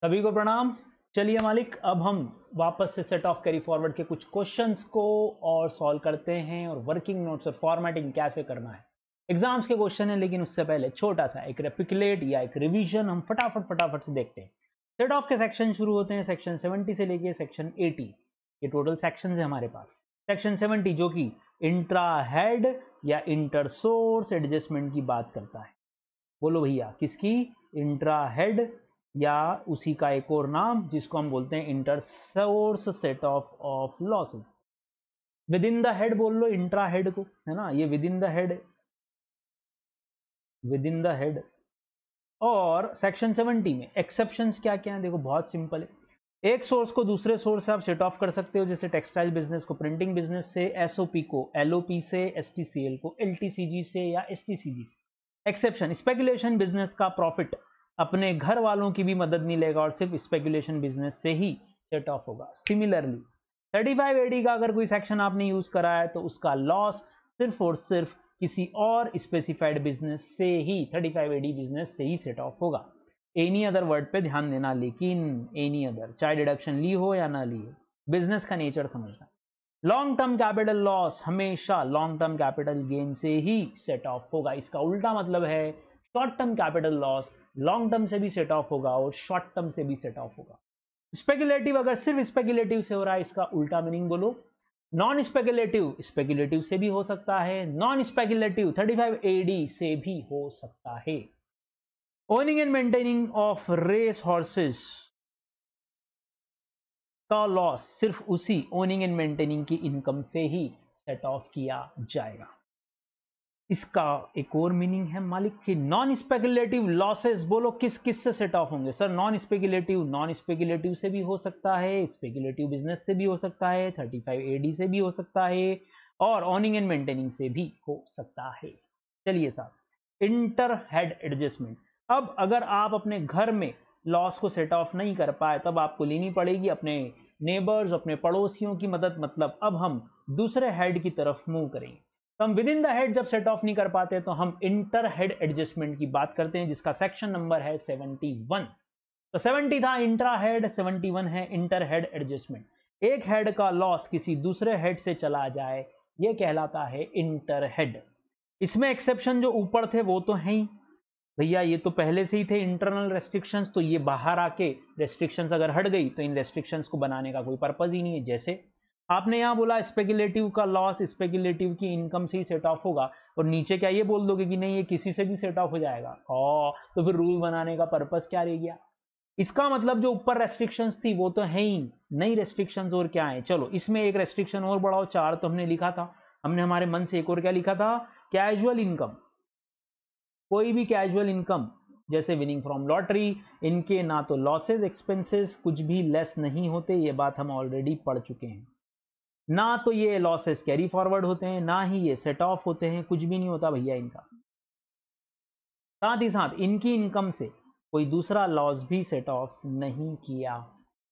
सभी को प्रणाम। चलिए मालिक, अब हम वापस से सेट ऑफ कैरी फॉरवर्ड के कुछ क्वेश्चंस को और सॉल्व करते हैं और वर्किंग नोट्स और फॉर्मेटिंग कैसे करना है। एग्जाम्स के क्वेश्चन है, लेकिन उससे पहले छोटा सा एक रेपिकुलेट या एक रिवीजन हम फटाफट से देखते हैं। सेट ऑफ के सेक्शन शुरू होते हैं सेक्शन 70 से लेके सेक्शन 80। ये टोटल सेक्शन है हमारे पास। सेक्शन 70 जो कि इंट्रा हेड या इंटर सोर्स एडजस्टमेंट की बात करता है। बोलो भैया किसकी? इंट्रा हेड या उसी का एक और नाम जिसको हम बोलते हैं inter source set of losses. With in the head बोल लो इंट्रा हेड को, है ना, ये with in the head, with in the head. और सेक्शन 70 में एक्सेप्शंस क्या क्या है देखो, बहुत सिंपल है। एक सोर्स को दूसरे सोर्स से आप सेट ऑफ कर सकते हो, जैसे टेक्सटाइल बिजनेस को प्रिंटिंग बिजनेस से, एसओपी को एलओपी से, एसटीसीएल को एलटीसीजी से या एसटीसीजी से। एक्सेप्शन, स्पेकुलेशन बिजनेस का प्रॉफिट अपने घर वालों की भी मदद नहीं लेगा और सिर्फ स्पेकुलेशन बिजनेस से ही सेट ऑफ होगा। सिमिलरली 35 एडी का अगर कोई सेक्शन आपने यूज करा है तो उसका लॉस सिर्फ और सिर्फ किसी और स्पेसिफाइड बिजनेस से ही, 35 एडी बिजनेस से ही सेट ऑफ होगा। एनी अदर वर्ड पे ध्यान देना, लेकिन एनी अदर चाहे डिडक्शन ली हो या ना ली हो, बिजनेस का नेचर समझना। लॉन्ग टर्म कैपिटल लॉस हमेशा लॉन्ग टर्म कैपिटल गेन से ही सेट ऑफ होगा। इसका उल्टा मतलब है short term capital loss long term से भी सेट ऑफ होगा और शॉर्ट टर्म से भी सेट ऑफ होगा। स्पेकुलेटिव अगर सिर्फ स्पेकुलेटिव से हो रहा है, इसका उल्टा मीनिंग बोलो। नॉन स्पेकुलेटिव स्पेकुलेटिव से भी हो सकता है, नॉन स्पेकुलेटिव 35 एडी से भी हो सकता है। Owning and maintaining of race horses का लॉस सिर्फ उसी ओनिंग एंड मेंटेनिंग की इनकम से ही सेट ऑफ किया जाएगा। इसका एक और मीनिंग है मालिक की नॉन स्पेकुलेटिव लॉसेस, बोलो किस किस से सेट ऑफ होंगे? सर नॉन स्पेकुलेटिव से भी हो सकता है, स्पेकुलेटिव बिजनेस से भी हो सकता है, 35 एडी से भी हो सकता है और ऑनिंग एंड मेंटेनिंग से भी हो सकता है। चलिए साहब, इंटर हेड एडजस्टमेंट। अब अगर आप अपने घर में लॉस को सेट ऑफ नहीं कर पाए तब आपको लेनी पड़ेगी अपने नेबर्स, अपने पड़ोसियों की मदद। मतलब अब हम दूसरे हेड की तरफ मूव करेंगे। तो हम विद इन द हेड जब सेट ऑफ नहीं कर पाते तो हम इंटर हेड एडजस्टमेंट की बात करते हैं, जिसका सेक्शन नंबर है 71। तो 70 था इंट्रा हेड, 71 है इंटर हेड एडजस्टमेंट। एक हेड का लॉस किसी दूसरे हेड से चला जाए, यह कहलाता है इंटर हेड। इसमें एक्सेप्शन जो ऊपर थे वो तो है ही भैया, ये तो पहले से ही थे इंटरनल रेस्ट्रिक्शंस, तो ये बाहर आके रेस्ट्रिक्शंस अगर हट गई तो इन रेस्ट्रिक्शंस को बनाने का कोई पर्पज ही नहीं है। जैसे आपने यहां बोला स्पेकुलेटिव का लॉस स्पेकुलेटिव की इनकम से ही सेट ऑफ होगा, और नीचे क्या ये बोल दोगे कि नहीं ये किसी से भी सेट ऑफ हो जाएगा? तो फिर रूल बनाने का पर्पज क्या रह गया? इसका मतलब जो ऊपर रेस्ट्रिक्शंस थी वो तो है ही, नई रेस्ट्रिक्शंस और क्या है? चलो इसमें एक रेस्ट्रिक्शन और बढ़ाओ, 4 तो हमने लिखा था, हमने हमारे मन से एक और क्या लिखा था? Casual income. कोई भी कैजुअल इनकम जैसे विनिंग फ्रॉम लॉटरी, इनके ना तो लॉसेस एक्सपेंसेस कुछ भी लेस नहीं होते, ये बात हम ऑलरेडी पढ़ चुके हैं। ना तो ये लॉसेस कैरी फॉरवर्ड होते हैं, ना ही ये सेट ऑफ होते हैं, कुछ भी नहीं होता भैया इनका। साथ ही साथ इनकी इनकम से कोई दूसरा लॉस भी सेट ऑफ नहीं किया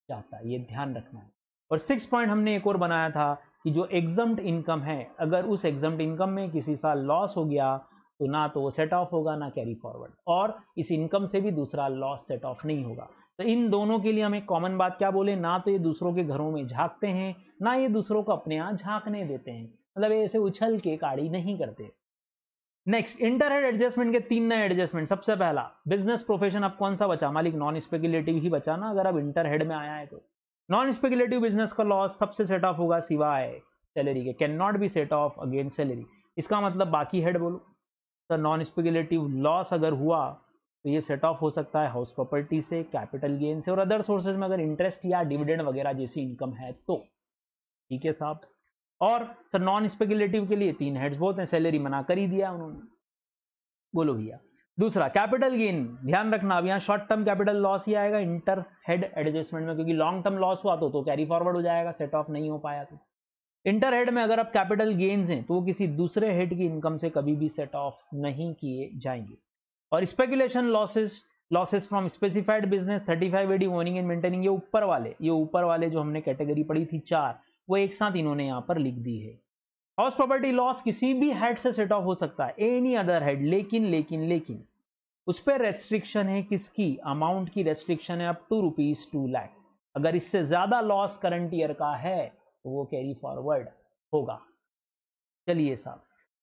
जाता, ये ध्यान रखना है। और 6 पॉइंट हमने एक और बनाया था कि जो एग्जम्प्ट इनकम है, अगर उस एग्जम्प्ट इनकम में किसी साल लॉस हो गया तो ना तो वो सेट ऑफ होगा ना कैरी फॉरवर्ड, और इस इनकम से भी दूसरा लॉस सेट ऑफ नहीं होगा। तो इन दोनों के लिए हम एक कॉमन बात क्या बोले, ना तो ये दूसरों के घरों में झांकते हैं, ना ये दूसरों को अपने यहां झांकने देते हैं, मतलब ये ऐसे उछल के काड़ी नहीं करते। नेक्स्ट, इंटर हेड एडजस्टमेंट के 3 नए एडजस्टमेंट। सबसे पहला बिजनेस प्रोफेशन, अब कौन सा बचा मालिक? नॉन स्पेकुलेटिव ही बचा ना, अगर अब इंटर हेड में आया है तो। नॉन स्पेकुलेटिव बिजनेस का लॉस सबसे सेट ऑफ होगा सिवाय सैलरी के, can not be set off against salary. इसका मतलब बाकी हेड बोलो। सर नॉन स्पेकुलेटिव लॉस अगर हुआ तो ये सेट ऑफ हो सकता है हाउस प्रॉपर्टी से, कैपिटल गेन से और अदर सोर्सेज में, अगर इंटरेस्ट या डिविडेंड वगैरह जैसी इनकम है तो। ठीक है साहब। और सर नॉन स्पेकुलेटिव के लिए 3 हेड्स बोलते हैं, सैलरी मना कर ही दिया उन्होंने। बोलो भैया। दूसरा कैपिटल गेन, ध्यान रखना अब यहाँ शॉर्ट टर्म कैपिटल लॉस ही आएगा इंटर हेड एडजस्टमेंट में, क्योंकि लॉन्ग टर्म लॉस हुआ तो कैरी फॉरवर्ड हो जाएगा, सेट ऑफ नहीं हो पाया तो। इंटर हेड में अगर अब कैपिटल गेन्स हैं तो वो किसी दूसरे हेड की इनकम से कभी भी सेट ऑफ नहीं किए जाएंगे। और speculation losses, losses from specified business, 35 AD owning and maintaining, ये ऊपर वाले जो हमने कैटेगरी पढ़ी थी 4, वो एक साथ इन्होंने यहां पर लिख दी है। हाउस प्रॉपर्टी लॉस किसी भी हेड से सेट ऑफ हो सकता है, एनी अदर हेड, लेकिन उस पर रेस्ट्रिक्शन है किसकी, अमाउंट की रेस्ट्रिक्शन है अप टू ₹2 लाख। अगर इससे ज्यादा लॉस करंट ईयर का है तो वो कैरी फॉरवर्ड होगा। चलिए साहब,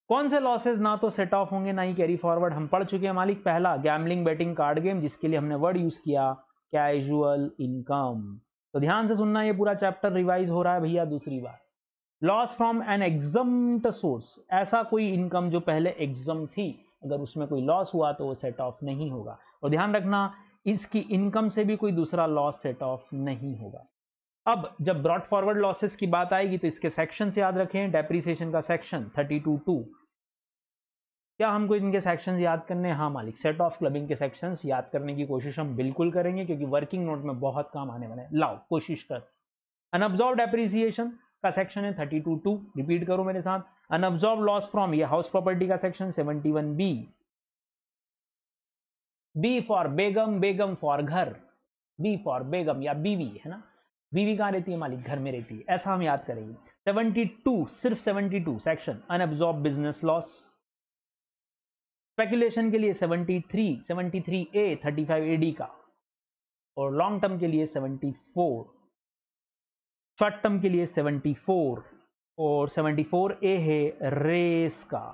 कौन से लॉसेस ना तो सेट ऑफ होंगे ना ही कैरी फॉरवर्ड, हम पढ़ चुके हैं मालिक। पहला गैम्बलिंग, बेटिंग, कार्ड गेम, जिसके लिए हमने वर्ड यूज किया कैजुअल इनकम। तो ध्यान से सुनना, ये पूरा चैप्टर रिवाइज हो रहा है भैया दूसरी बार। Loss from an exempt source, ऐसा कोई इनकम जो पहले एग्जम थी, अगर उसमें कोई लॉस हुआ तो वो सेट ऑफ नहीं होगा। और ध्यान रखना, इसकी इनकम से भी कोई दूसरा लॉस सेट ऑफ नहीं होगा। अब जब ब्रॉट फॉरवर्ड लॉसेस की बात आएगी तो इसके सेक्शन याद रखें। डेप्रीसिएशन का सेक्शन 32(2). क्या हमको इनके सेक्शंस याद करने हैं? हाँ मालिक, सेट ऑफ क्लबिंग के सेक्शंस याद करने की कोशिश हम बिल्कुल करेंगे, क्योंकि वर्किंग नोट में बहुत काम आने वाले हैं। लाओ कोशिश कर। अनअब्जॉर्ब डेप्रीसिएशन का सेक्शन है 32(2). रिपीट करो मेरे साथ। अनअब्जॉर्ब लॉस फ्रॉम, ये हाउस प्रॉपर्टी का सेक्शन 71B। बी फॉर बेगम, बेगम फॉर घर, बी फॉर बेगम या बीवी, है ना। बीवी कहां रहती है मालिक? घर में रहती है, ऐसा हम याद करेंगे। 72, सिर्फ 72 section unabsorbed business loss. Speculation के लिए 73A 35AD का, और लॉन्ग टर्म के लिए 74, शॉर्ट टर्म के लिए 74, और 74A है रेस का।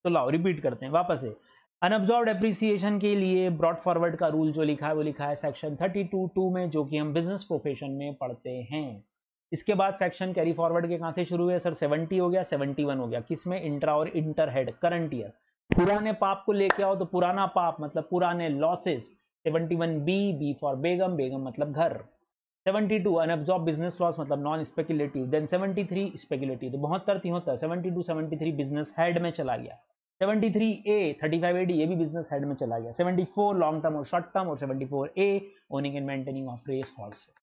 तो लाओ रिपीट करते हैं वापस से। अनअब्जॉर्ब डेप्रीसिएशन के लिए ब्रॉट फॉरवर्ड का रूल जो लिखा है वो लिखा है सेक्शन 32(2) में, जो कि हम बिजनेस प्रोफेशन में पढ़ते हैं। इसके बाद सेक्शन कैरी फॉरवर्ड के कहां से शुरू हुए सर? 70 हो गया, 71 हो गया, किसमें? इंट्रा और इंटर हेड करंट ईयर। पुराने पाप को लेके आओ तो पुराना पाप मतलब पुराने लॉसेस। 71B, बी फॉर बेगम, बेगम मतलब घर। 72 अनअब्जॉर्ब बिजनेस लॉस मतलब नॉन स्पेकुलेटिव। Then 73 speculative. तो 72 73, 72 73 बिजनेस हेड में चला गया। 73A 35AD ये भी बिजनेस हेड में चला गया। 74 लॉन्ग टर्म और शॉर्ट टर्म, और 74A owning and maintaining of race horses.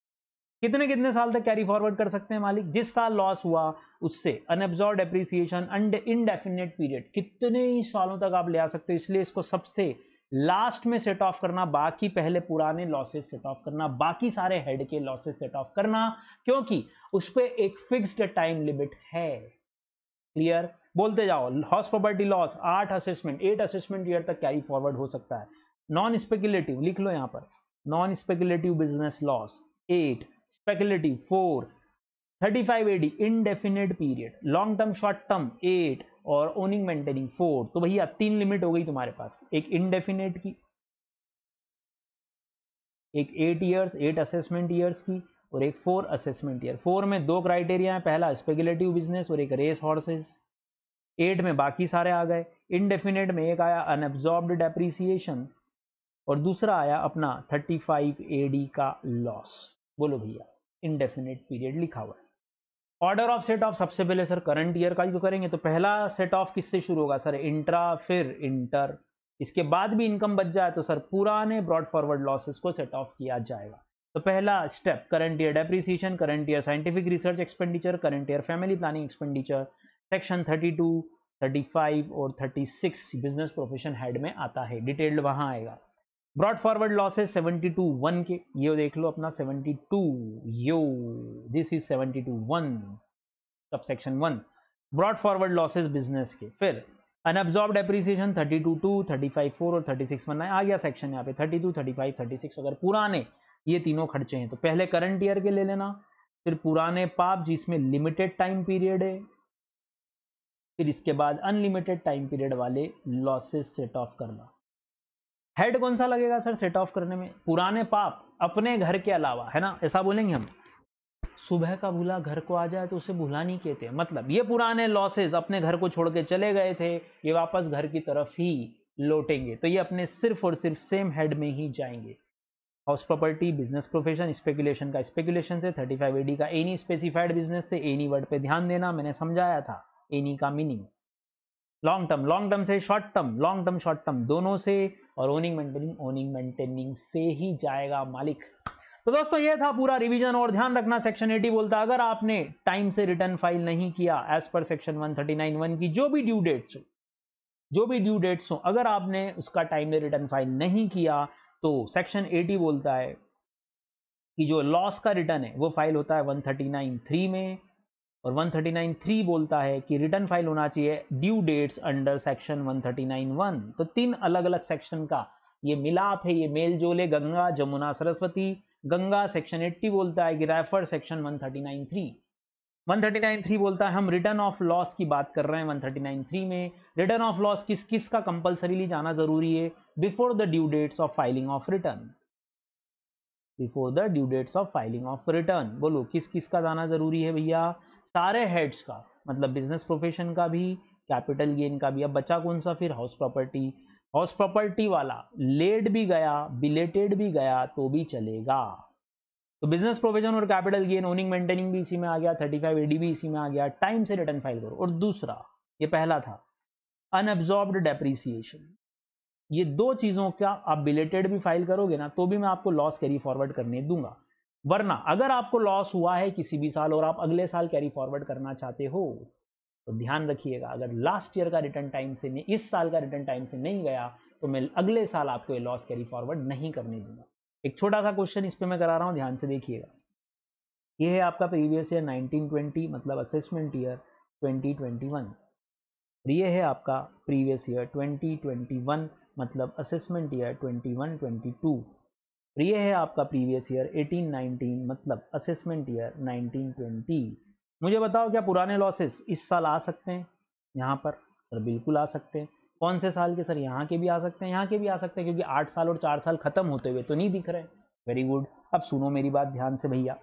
कितने कितने साल तक कैरी फॉरवर्ड कर सकते हैं मालिक? जिस साल लॉस हुआ उससे अनअब्जॉर्ब डेप्रीसिएशन इनडेफिनेट पीरियड, कितने ही सालों तक आप ले आ सकते हो। इसलिए इसको सबसे लास्ट में सेट ऑफ करना, बाकी पहले पुराने लॉसेस सेट ऑफ करना, बाकी सारे हेड के लॉसेस सेट ऑफ करना, क्योंकि उस पर एक फिक्स्ड टाइम लिमिट है। क्लियर? बोलते जाओ। House property loss 8 assessment year तक कैरी फॉरवर्ड हो सकता है। नॉन स्पेकुलेटिव लिख लो यहां पर, non speculative business loss 8, speculative 4, 35AD indefinite period, long term short term 8, और ओनिंग मेंटेनिंग 4। तो भैया 3 लिमिट हो गई तुम्हारे पास, एक इनडेफिनेट की, एक 8 ईयर्स 8 असेसमेंट ईयर्स की, और एक 4 असेसमेंट ईयर। 4 में 2 क्राइटेरिया है, पहला स्पेकुलेटिव बिजनेस और एक रेस हॉर्सेस। 8 में बाकी सारे आ गए। इनडेफिनेट में एक आया अनअब्जॉर्ब्ड डेप्रीसिएशन, और दूसरा आया अपना 35AD का लॉस। बोलो भैया, इनडेफिनेट पीरियड लिखा हुआ है। ऑर्डर ऑफ सेट ऑफ, सबसे पहले सर करंट ईयर का ही तो करेंगे, तो पहला सेट ऑफ किससे शुरू होगा सर? इंट्रा, फिर इंटर। इसके बाद भी इनकम बच जाए तो सर पुराने ब्रॉड फॉरवर्ड लॉसेस को सेट ऑफ किया जाएगा। तो पहला step current year depreciation, current year scientific research expenditure, current year family planning expenditure. Section 32, 35 और 36 बिजनेस प्रोफेशन हेड में आता है, डिटेल्ड वहां आएगा। ब्रॉड फॉरवर्ड लॉसेस 72(1) के, ये देख लो अपना 72, यो this is 72(1) subsection 1, brought forward losses business के। फिर अनअब्जॉर्ब डेप्रीसिएशन 32(2), 35(4) और 36(1) आ गया सेक्शन यहाँ पे 32, 35, 36। अगर पुराने ये तीनों खर्चे हैं तो पहले करंट ईयर के ले लेना, फिर पुराने पाप जिसमें लिमिटेड टाइम पीरियड है, फिर इसके बाद अनलिमिटेड टाइम पीरियड वाले लॉसेस सेट ऑफ करना। हेड कौन सा लगेगा सर सेट ऑफ करने में? पुराने पाप अपने घर के अलावा, है ना, ऐसा बोलेंगे हम। सुबह का भूला घर को आ जाए तो उसे भूला नहीं कहते, मतलब ये पुराने लॉसेस अपने घर को छोड़ के चले गए थे, ये वापस घर की तरफ ही लौटेंगे, तो ये अपने सिर्फ और सिर्फ सेम हेड में ही जाएंगे। House property, business profession, speculation का स्पेकुलेशन से, 35AD का एनी स्पेसिफाइड बिजनेस से। एनी वर्ड पे ध्यान देना, मैंने समझाया था एनी का मीनिंग। लॉन्ग टर्म से, short term, long term short term दोनों से, और ओनिंग मेंटेनिंग से ही जाएगा मालिक। तो दोस्तों ये था पूरा रिवीजन। और ध्यान रखना सेक्शन 80 बोलता है अगर आपने टाइम से रिटर्न फाइल नहीं किया एज पर सेक्शन 139(1) की जो भी ड्यू डेट्स हो, अगर आपने उसका टाइम में रिटर्न फाइल नहीं किया तो सेक्शन 80 बोलता है कि जो लॉस का रिटर्न है वो फाइल होता है 139(3) में, और 139(3 बोलता है कि रिटर्न फाइल होना चाहिए ड्यू डेट्स अंडर सेक्शन 139(1). तो 3 अलग अलग सेक्शन का ये मिलाप है, ये मेल जोल है। गंगा जमुना सरस्वती, गंगा सेक्शन 80 बोलता है कि रेफर सेक्शन 139(3). 139(3 बोलता है हम रिटर्न ऑफ लॉस की बात कर रहे हैं। 139(3 में रिटर्न ऑफ लॉस किस किस का कंपलसरीली जाना जरूरी है? Before the due dates of filing of return. Before the due dates of filing of return, बोलो किस किस का जाना जरूरी है भैया? सारे हेड्स का, मतलब बिजनेस प्रोफेशन का भी, कैपिटल गेन का भी। अब बचा कौन सा फिर? House property. हाउस प्रॉपर्टी वाला लेट भी गया, बिलेटेड भी गया तो भी चलेगा। तो बिजनेस प्रोविजन और कैपिटल गेन, ओनिंग मेंटेनिंग भी इसी में आ गया, 35 एडी भी इसी में आ गया। टाइम से रिटर्न फाइल करो। और दूसरा, ये पहला था अनअब्जॉर्ब्ड डेप्रिसिएशन। ये दो चीजों का आप बिलेटेड भी फाइल करोगे ना तो भी मैं आपको लॉस कैरी फॉरवर्ड करने दूंगा। वरना अगर आपको लॉस हुआ है किसी भी साल और आप अगले साल कैरी फॉरवर्ड करना चाहते हो तो ध्यान रखिएगा, अगर लास्ट ईयर का रिटर्न टाइम से नहीं, इस साल का रिटर्न टाइम से नहीं गया तो मैं अगले साल आपको ये लॉस कैरी फॉरवर्ड नहीं करने दूंगा। एक छोटा सा क्वेश्चन इस पे मैं करा रहा हूं, ध्यान से देखिएगा। ये है आपका प्रीवियस ईयर 1920 मतलब असेसमेंट ईयर 2021। ये है आपका प्रीवियस ईयर 2021 मतलब असेसमेंट ईयर 21-22। ये है आपका प्रीवियस ईयर 18-19 मतलब असेसमेंट ईयर 19-20। मुझे बताओ क्या पुराने लॉसेस इस साल आ सकते हैं यहाँ पर? सर बिल्कुल आ सकते हैं। कौन से साल के? सर यहाँ के भी आ सकते हैं, यहाँ के भी आ सकते हैं, क्योंकि 8 साल और 4 साल खत्म होते हुए तो नहीं दिख रहे। Very good. अब सुनो मेरी बात ध्यान से भैया।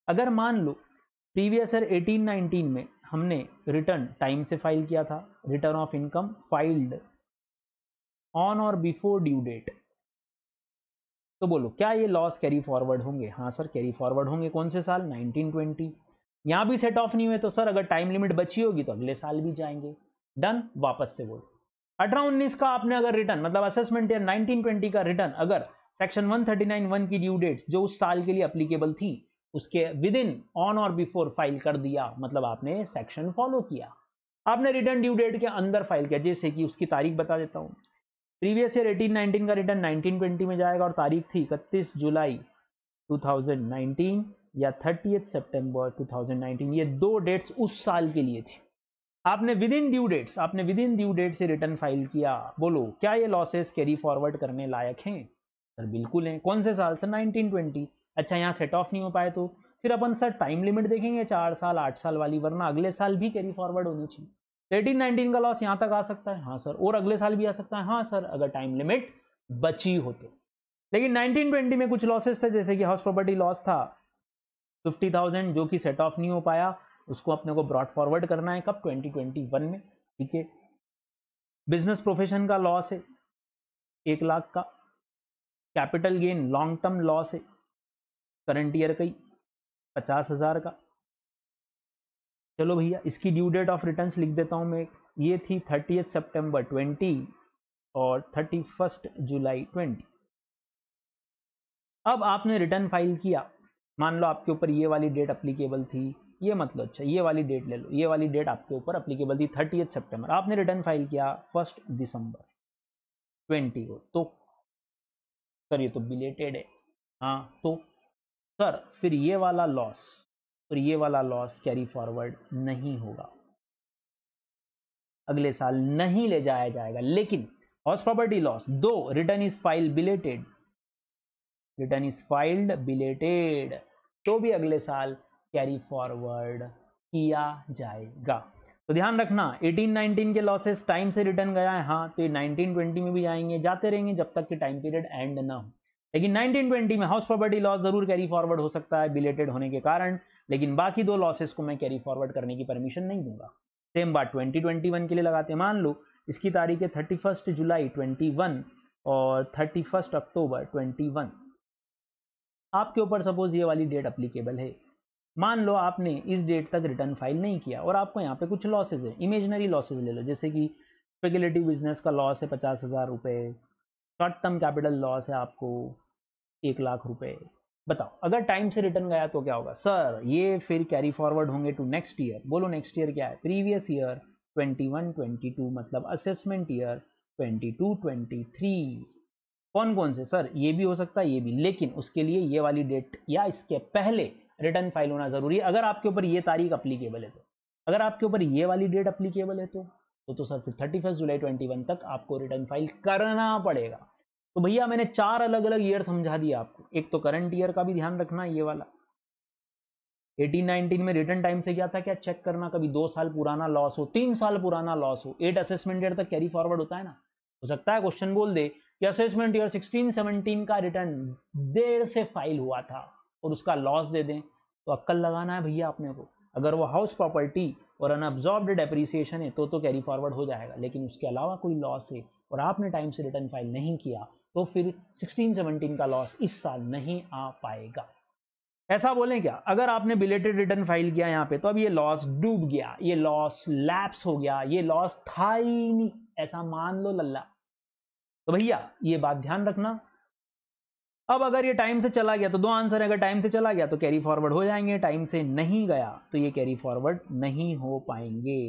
अगर मान लो प्रीवियस ईयर 18-19 में हमने रिटर्न टाइम से फाइल किया था, return of income filed on और बिफोर ड्यू डेट, तो बोलो क्या ये लॉस कैरी फॉरवर्ड होंगे? हाँ सर कैरी फॉरवर्ड होंगे। कौन से साल? 1920। यहां भी सेट ऑफ नहीं हुए तो सर अगर टाइम लिमिट बची होगी तो अगले साल भी जाएंगे। डन। वापस से बोलो 18-19 का आपने अगर रिटर्न मतलब असेसमेंट ईयर 1920 का रिटर्न अगर सेक्शन 139(1) की ड्यू डेट जो उस साल के लिए अप्लीकेबल थी उसके विद इन ऑन और बिफोर फाइल कर दिया, मतलब आपने सेक्शन फॉलो किया। आपने रिटर्न ड्यू डेट के अंदर फाइल किया, जैसे कि उसकी तारीख बता देता हूं। प्रीवियस ईयर 18-19 का रिटर्न 1920 में जाएगा और तारीख थी 31 जुलाई 2019 या 30 सितंबर 2019। ये दो डेट्स उस साल के लिए थी। आपने विद इन ड्यू डेट से रिटर्न फाइल किया। बोलो क्या ये लॉसेस कैरी फॉरवर्ड करने लायक हैं? सर बिल्कुल हैं। कौन से साल? सर 1920। अच्छा यहाँ सेट ऑफ नहीं हो पाए तो फिर अपन सर टाइम लिमिट देखेंगे 4 साल 8 साल वाली, वरना अगले साल भी कैरी फॉरवर्ड होनी चाहिए। 18-19 का लॉस यहां तक आ सकता है, हाँ सर, और अगले साल भी आ सकता है, हाँ सर, अगर टाइम लिमिट बची हो तो। लेकिन 1920 में कुछ लॉसेस थे, जैसे कि हाउस प्रॉपर्टी लॉस था 50,000 जो कि सेट ऑफ नहीं हो पाया, उसको अपने को ब्रॉड फॉरवर्ड करना है कब? 2021 में। ठीक है। बिजनेस प्रोफेशन का लॉस है 1 लाख का। Capital gain long term loss है करंट ईयर का ही 50,000 का। चलो भैया इसकी ड्यू डेट ऑफ रिटर्न्स लिख देता हूं मैं। ये थी 30 सितंबर 20 और 31 जुलाई 20। अब आपने रिटर्न फाइल किया, मान लो आपके ऊपर ये वाली डेट अप्लीकेबल थी, ये मतलब अच्छा ये वाली डेट ले लो, ये वाली डेट आपके ऊपर अप्लीकेबल थी 30 सितंबर। आपने रिटर्न फाइल किया 1 दिसंबर 20 को, तो सर ये तो बिलेटेड है। हाँ तो सर फिर ये वाला लॉस और ये वाला लॉस कैरी फॉरवर्ड नहीं होगा, अगले साल नहीं ले जाया जाएगा। लेकिन हाउस प्रॉपर्टी लॉस दो return is file belated, return is filed belated, तो भी अगले साल कैरी फॉरवर्ड किया जाएगा। तो ध्यान रखना 18-19 के लॉसेस टाइम से रिटर्न गया है, हाँ तो ये 19-20 में भी आएंगे, जाते रहेंगे जब तक कि टाइम पीरियड एंड ना हो। लेकिन 19-20 में हाउस प्रॉपर्टी लॉस जरूर कैरी फॉरवर्ड हो सकता है बिलेटेड होने के कारण, लेकिन बाकी दो लॉसेस को मैं कैरी फॉरवर्ड करने की परमिशन नहीं दूंगा। सेम बात 2021 के लिए लगाते हैं। मान लो इसकी तारीख है 31 जुलाई 21 और 31 अक्टूबर 21। आपके ऊपर सपोज ये वाली डेट अप्लीकेबल है। मान लो आपने इस डेट तक रिटर्न फाइल नहीं किया और आपको यहाँ पे कुछ लॉसेज है, इमेजिनरी लॉसेज ले लो, जैसे कि स्पेकुलेटिव बिजनेस का लॉस है 50,000 रुपये, शॉर्ट टर्म कैपिटल लॉस है आपको 1 लाख रुपए। बताओ अगर टाइम से रिटर्न गया तो क्या होगा? सर ये फिर कैरी फॉरवर्ड होंगे टू नेक्स्ट ईयर। बोलो नेक्स्ट ईयर क्या है? प्रीवियस ईयर 21-22 मतलब असेसमेंट ईयर 22-23। कौन कौन से? सर ये भी हो सकता है, ये भी, लेकिन उसके लिए ये वाली डेट या इसके पहले रिटर्न फाइल होना जरूरी है अगर आपके ऊपर ये तारीख अप्लीकेबल है तो। अगर आपके ऊपर ये वाली डेट अप्लीकेबल है तो सर फिर 31 जुलाई 21 तक आपको रिटर्न फाइल करना पड़ेगा। तो भैया मैंने 4 अलग अलग ईयर समझा दिया आपको। एक तो करंट ईयर का भी ध्यान रखना, ये वाला 18-19 में रिटर्न टाइम से क्या था, क्या चेक करना, कभी 2 साल पुराना लॉस हो, 3 साल पुराना लॉस हो, 8 असेसमेंट ईयर तक कैरी फॉरवर्ड होता है ना। हो सकता है क्वेश्चन बोल दे कि असेसमेंट ईयर 16-17 का रिटर्न देर से फाइल हुआ था और उसका लॉस दे दें, तो अक्कल लगाना है भैया अपने को। अगर वो हाउस प्रॉपर्टी और अनअब्जॉर्ब्ड डेप्रिसिएशन है तो कैरी फॉरवर्ड हो जाएगा, लेकिन उसके अलावा कोई लॉस है और आपने टाइम से रिटर्न फाइल नहीं किया तो फिर 16-17 का लॉस इस साल नहीं आ पाएगा। ऐसा बोलें क्या, अगर आपने बिलेटेड रिटर्न फाइल किया यहां पे तो अब ये लॉस डूब गया, ये लॉस लैप्स हो गया, ये लॉस था ही नहीं, ऐसा मान लो लल्ला। तो भैया ये बात ध्यान रखना। अब अगर ये टाइम से चला गया तो दो आंसर है, अगर टाइम से चला गया तो कैरी फॉरवर्ड हो जाएंगे, टाइम से नहीं गया तो ये कैरी फॉरवर्ड नहीं हो पाएंगे।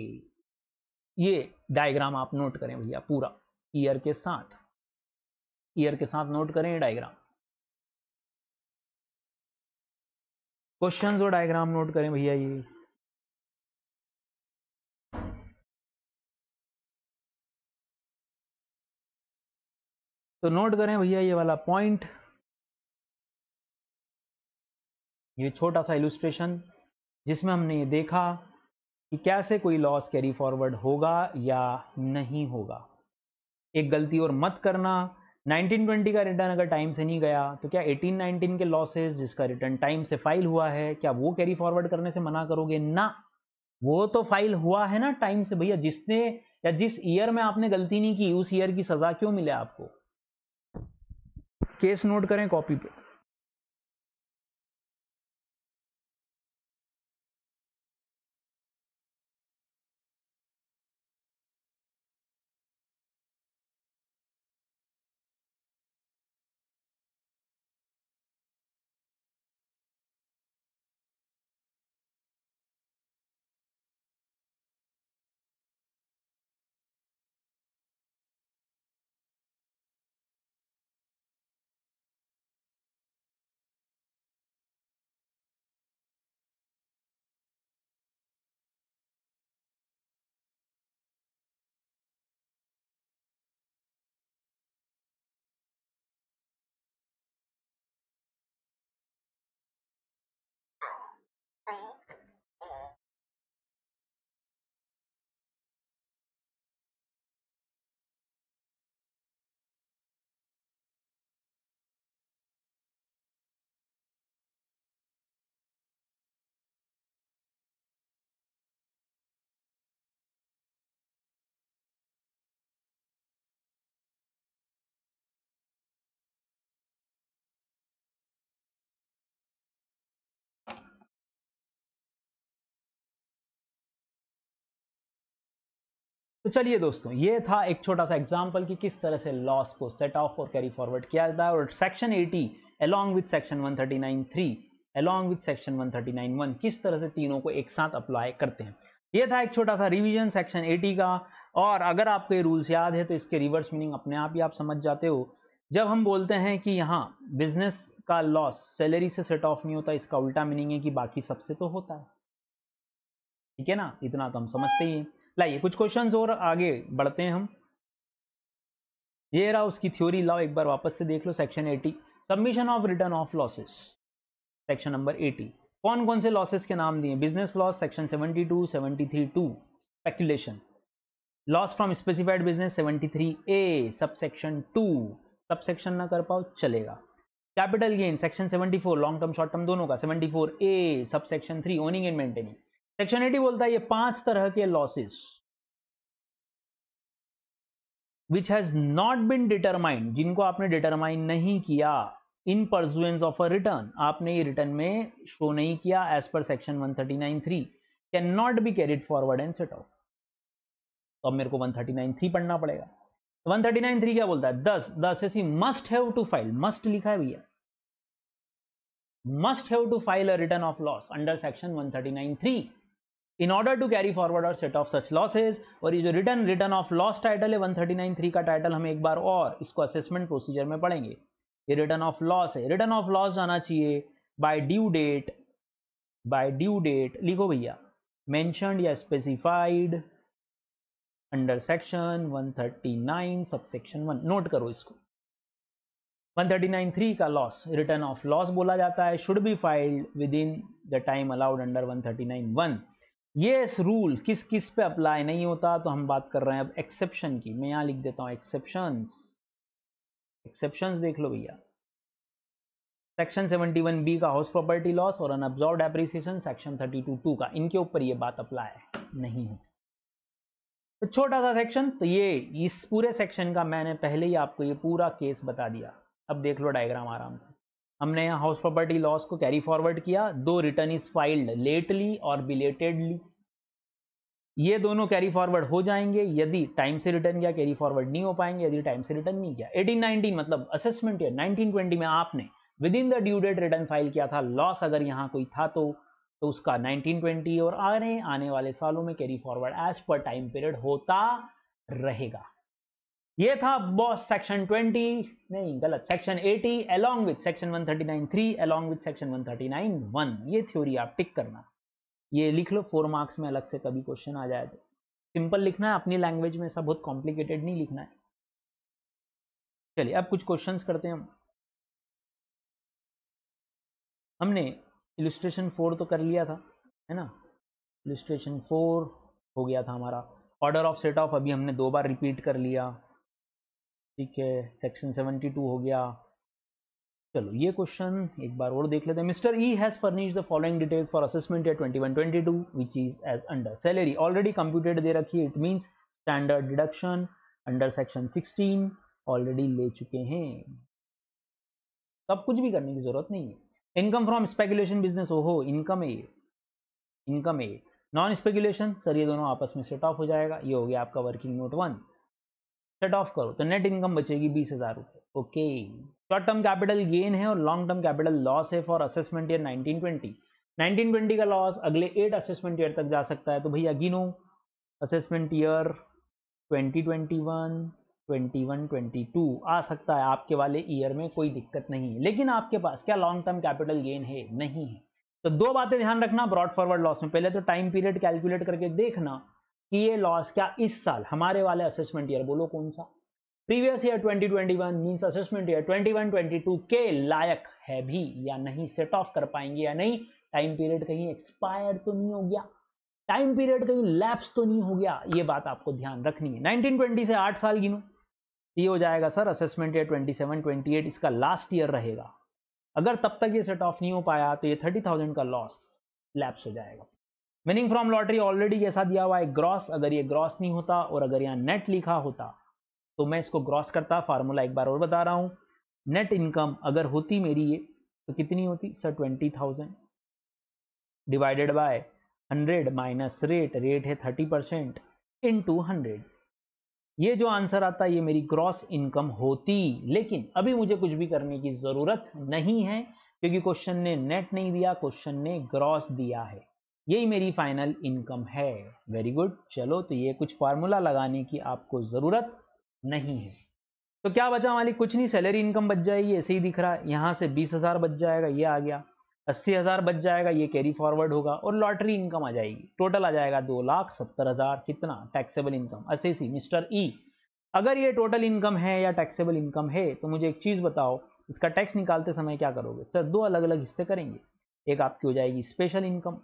ये डायग्राम आप नोट करें भैया, पूरा ईयर के साथ, ईयर के साथ नोट करें ये डायग्राम, क्वेश्चंस और डायग्राम नोट करें भैया ये। तो नोट करें भैया ये वाला पॉइंट, ये छोटा सा इलुस्ट्रेशन जिसमें हमने ये देखा कि कैसे कोई लॉस कैरी फॉरवर्ड होगा या नहीं होगा। एक गलती और मत करना, 1920 का रिटर्न अगर टाइम से नहीं गया तो क्या 18-19 के लॉसेस जिसका रिटर्न टाइम से फाइल हुआ है क्या वो कैरी फॉरवर्ड करने से मना करोगे ना, वो तो फाइल हुआ है ना टाइम से भैया। जिसने या जिस ईयर में आपने गलती नहीं की उस ईयर की सजा क्यों मिले आपको। केस नोट करें कॉपी पे। तो चलिए दोस्तों, ये था एक छोटा सा एग्जांपल कि किस तरह से लॉस को सेट ऑफ और कैरी फॉरवर्ड किया जाता है, और section 80 along with section 139(3) along with section 139(1) किस तरह से तीनों को एक साथ अप्लाई करते हैं। ये था एक छोटा सा रिवीजन सेक्शन 80 का। और अगर आपको ये रूल्स याद है तो इसके रिवर्स मीनिंग अपने आप ही आप समझ जाते हो। जब हम बोलते हैं कि यहाँ बिजनेस का लॉस सैलरी से सेट ऑफ नहीं होता, इसका उल्टा मीनिंग है कि बाकी सबसे तो होता है। ठीक है ना, इतना तो हम समझते ही हैं। लाइए कुछ क्वेश्चंस और आगे बढ़ते हैं हम। ये रहा उसकी थ्योरी, लाओ एक बार वापस से देख लो। Section 80 submission of return of losses, section number 80 कौन कौन से लॉसेस के नाम दिए। Business loss section 72, 73 2 speculation, loss from specified business 73A sub section 2, sub section ना कर पाओ चलेगा। Capital gain section 74 long term short term दोनों का 74A sub section 3 owning and maintaining. Section 80 बोलता है ये 5 तरह के losses which has not been determined, जिनको आपने डिटरमाइन नहीं किया in pursuance of a return, आपने ये रिटर्न में शो नहीं किया as per section 139(3) can not be carried forward and set off. तो अब मेरे को 139(3) पढ़ना पड़ेगा। 139(3) क्या बोलता है, 10 ऐसी must have to file, must लिखा है भैया, must have to file a return of loss under section 139(3) in order to carry forward or set off such losses। और ये जो रिटर्न ऑफ लॉस टाइटल है 139(3) का टाइटल हम एक बार और इसको असेसमेंट प्रोसीजर में पढ़ेंगे। ये रिटर्न ऑफ लॉस है, रिटर्न ऑफ लॉस जाना चाहिए by due date, by due date लिखो भैया मेंशन्ड या specified under section 139 subsection 1। Note करो इसको। 139(3) का लॉस, रिटर्न ऑफ लॉस बोला जाता है, should be filed with in the time allowed under 139(1). ये रूल किस किस पे अप्लाई नहीं होता, तो हम बात कर रहे हैं अब एक्सेप्शन की। मैं यहां लिख देता हूं एक्सेप्शंस। एक्सेप्शंस देख लो भैया। सेक्शन 71(b) का हाउस प्रॉपर्टी लॉस और अनअब्जॉर्ब्ड एप्रिसिएशन सेक्शन 32(2) का, इनके ऊपर ये बात अप्लाई नहीं होती। तो छोटा सा सेक्शन, तो ये इस पूरे सेक्शन का मैंने पहले ही आपको ये पूरा केस बता दिया। अब देख लो डायग्राम आराम से। हमने यहाँ हाउस प्रॉपर्टी लॉस को कैरी फॉरवर्ड किया, दो रिटर्न इज फाइल्ड लेटली और बिलेटेडली। ये दोनों कैरी फॉरवर्ड हो जाएंगे यदि टाइम से रिटर्न किया, कैरी फॉरवर्ड नहीं हो पाएंगे यदि टाइम से रिटर्न नहीं किया। 18-19 मतलब असेसमेंट ईयर 19-20 में आपने within the due date return file किया था, लॉस अगर यहाँ कोई था तो उसका 19-20 और आने वाले सालों में carry forward as per time period होता रहेगा। ये था बॉस सेक्शन 20, नहीं गलत, section 80 along with section 139(3) along with section 139(1). ये थ्योरी आप टिक करना, ये लिख लो 4 मार्क्स में, अलग से कभी क्वेश्चन आ जाए तो सिंपल लिखना है अपनी लैंग्वेज में, सब बहुत कॉम्प्लिकेटेड नहीं लिखना है। चलिए अब कुछ क्वेश्चंस करते हैं हमने इलस्ट्रेशन 4 तो कर लिया था, है ना। इलस्ट्रेशन 4 हो गया था हमारा। ऑर्डर ऑफ सेट ऑफ अभी हमने 2 बार रिपीट कर लिया, ठीक है। सेक्शन 72 हो गया। चलो ये क्वेश्चन एक बार और देख लेते हैं। Mister E has furnished the following details for assessment year 21-22 which is as under. Salary already computed दे रखी है, it means standard deduction under section 16 already ले चुके हैं, तब कुछ भी करने की जरूरत नहीं है। इनकम फ्रॉम स्पेकुलेशन बिजनेस, ओहो इनकम है, इनकम है। नॉन स्पेकुलेशन सर ये दोनों आपस में सेट ऑफ हो जाएगा, ये हो गया आपका वर्किंग नोट 1। सेट ऑफ करो तो नेट इनकम बचेगी 20,000 रुपये, okay. Short term capital gain है और लॉन्ग टर्म कैपिटल लॉस है फॉर असेसमेंट ईयर 19-20। 19-20 का लॉस अगले 8 असेसमेंट ईयर तक जा सकता है, तो भैया गिनो असेसमेंट ईयर 2021, 21-22 आ सकता है आपके वाले ईयर में, कोई दिक्कत नहीं है। लेकिन आपके पास क्या लॉन्ग टर्म कैपिटल गेन है? नहीं है। तो 2 बातें ध्यान रखना ब्रॉड फॉरवर्ड लॉस में। पहले तो टाइम पीरियड कैलकुलेट करके देखना कि ये लॉस क्या इस साल हमारे वाले असेसमेंट ईयर, बोलो कौन सा, previous year 2021 means assessment year 21-22 के लायक है भी या नहीं, सेट ऑफ कर पाएंगे या नहीं, टाइम पीरियड कहीं एक्सपायर तो नहीं हो गया, टाइम पीरियड कहीं लैप्स तो नहीं हो गया, ये बात आपको ध्यान रखनी है। 19-20 से 8 साल गिनो, ये हो जाएगा सर असेसमेंट ईयर 27-28 इसका लास्ट ईयर रहेगा। अगर तब तक ये सेट ऑफ नहीं हो पाया तो ये 30,000 का लॉस लैप्स हो जाएगा। विनिंग फ्रॉम लॉटरी ऑलरेडी कैसा दिया हुआ है, ग्रॉस। अगर ये ग्रॉस नहीं होता और अगर यहाँ नेट लिखा होता तो मैं इसको ग्रॉस करता। फार्मूला एक बार और बता रहा हूं, नेट इनकम अगर होती मेरी ये तो कितनी होती sir, 20,000 divided by 100 minus rate, rate है 30% इनटू 100। ये जो आंसर आता है ये मेरी ग्रॉस इनकम होती। लेकिन अभी मुझे कुछ भी करने की जरूरत नहीं है क्योंकि क्वेश्चन ने नेट नहीं दिया, क्वेश्चन ने ग्रॉस दिया है, यही मेरी फाइनल इनकम है। Very good. चलो तो ये कुछ फार्मूला लगाने की आपको जरूरत नहीं है। तो क्या बचा मालिक, कुछ नहीं, सैलरी इनकम बच जाएगी, ऐसे ही दिख रहा है। यहां से 20,000 बच जाएगा, ये आ गया। 80,000 बच जाएगा, ये कैरी फॉरवर्ड होगा और लॉटरी इनकम आ जाएगी। टोटल आ जाएगा 2,70,000। कितना टैक्सेबल इनकम, असेसी मिस्टर ई। अगर ये टोटल इनकम है या टैक्सेबल इनकम है तो मुझे एक चीज बताओ, इसका टैक्स निकालते समय क्या करोगे सर? 2 अलग अलग हिस्से करेंगे, एक आपकी हो जाएगी स्पेशल इनकम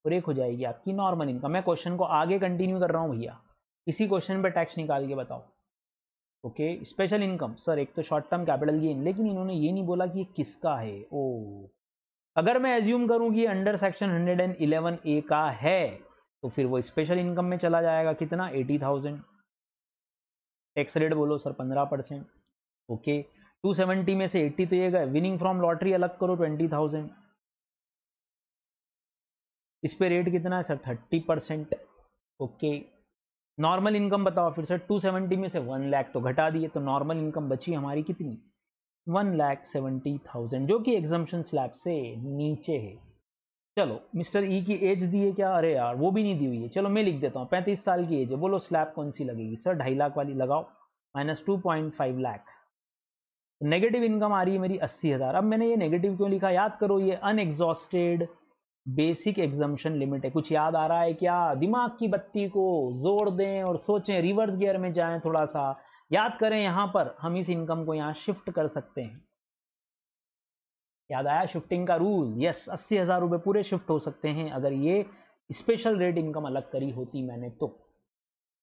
और एक हो जाएगी आपकी नॉर्मल इनकम। मैं क्वेश्चन को आगे कंटिन्यू कर रहा हूं भैया, इसी क्वेश्चन पे टैक्स निकाल के बताओ। ओके, स्पेशल इनकम सर एक तो शॉर्ट टर्म कैपिटल गेन, लेकिन इन्होंने ये नहीं बोला कि ये किसका है। ओ, अगर मैं एज्यूम करूं कि अंडर सेक्शन 111A का है तो फिर वो स्पेशल इनकम में चला जाएगा। कितना, 80,000। टैक्स रेट बोलो सर 15%। ओके, 270 में से 80 तो ये गए। विनिंग फ्रॉम लॉटरी अलग करो 20,000, इस पे रेट कितना है सर 30%। ओके, नॉर्मल इनकम बताओ फिर सर, 270 में से 1 लाख तो घटा दिए, तो नॉर्मल इनकम बची हमारी कितनी, 1,70,000 जो कि एग्जम्पशन स्लैब से नीचे है। चलो मिस्टर ई की एज दी है क्या, अरे यार वो भी नहीं दी हुई है, चलो मैं लिख देता हूँ 35 साल की एज है। बोलो स्लैब कौन सी लगेगी सर, 2.5 लाख वाली लगाओ, माइनस 2.5 लाख। नेगेटिव इनकम आ रही है मेरी 80,000। अब मैंने ये नेगेटिव क्यों लिखा, याद करो ये अनएग्जॉस्टेड बेसिक एग्जम्पशन लिमिट है। कुछ याद आ रहा है क्या? दिमाग की बत्ती को जोड़ दें और सोचें, रिवर्स गियर में जाएं, थोड़ा सा याद करें। यहां पर हम इस इनकम को यहां शिफ्ट कर सकते हैं। याद आया शिफ्टिंग का रूल? यस, 80,000 रुपए पूरे शिफ्ट हो सकते हैं अगर ये स्पेशल रेट इनकम अलग करी होती मैंने तो।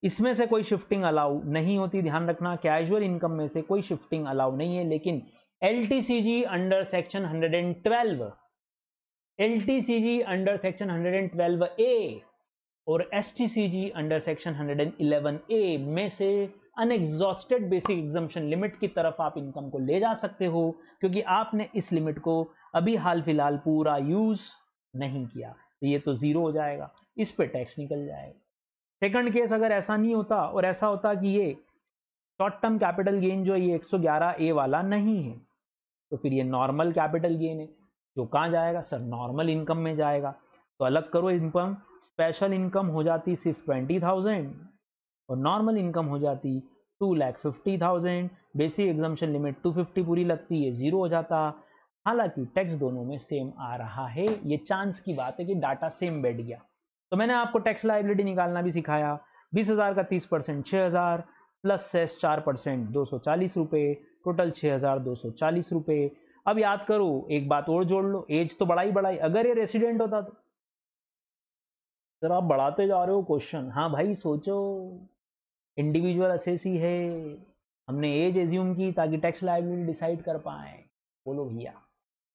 इसमें से कोई शिफ्टिंग अलाउ नहीं होती, ध्यान रखना। कैजुअल इनकम में से कोई शिफ्टिंग अलाउ नहीं है, लेकिन LTCG under section 112, LTCG under section 112 ए और एसटीसीजी अंडर सेक्शन 111 ए में से अनएग्जॉस्टेड बेसिक एग्जम्पशन लिमिट की तरफ आप इनकम को ले जा सकते हो, क्योंकि आपने इस लिमिट को अभी हाल फिलहाल पूरा यूज नहीं किया, तो ये तो जीरो हो जाएगा, इस पे टैक्स निकल जाएगा। सेकंड केस अगर ऐसा नहीं होता और ऐसा होता कि ये शॉर्ट टर्म कैपिटल गेन जो ये 111 ए वाला नहीं है, तो फिर ये नॉर्मल कैपिटल गेन है, जो कहाँ जाएगा सर? नॉर्मल इनकम में जाएगा। तो अलग करो इनकम, स्पेशल इनकम हो जाती सिर्फ 20,000 और नॉर्मल इनकम हो जाती 2,50,000। बेसिक एग्जम्पशन लिमिट 250 पूरी लगती है, जीरो हो जाता। हालांकि टैक्स दोनों में सेम आ रहा है, ये चांस की बात है कि डाटा सेम बैठ गया। तो मैंने आपको टैक्स लायबिलिटी निकालना भी सिखाया। 20,000 का 30% 6,000 प्लस सेस 4% 240 रुपए, टोटल 6,240 रुपए। अब याद करो, एक बात और जोड़ लो, एज तो बढ़ाई बढ़ाई, अगर ये रेसिडेंट होता तो। सर आप बढ़ाते जा रहे हो क्वेश्चन। हाँ भाई सोचो, इंडिविजुअल असेसी है, हमने एज एज्यूम की ताकि टैक्स लायबिलिटी डिसाइड कर पाए। बोलो भैया,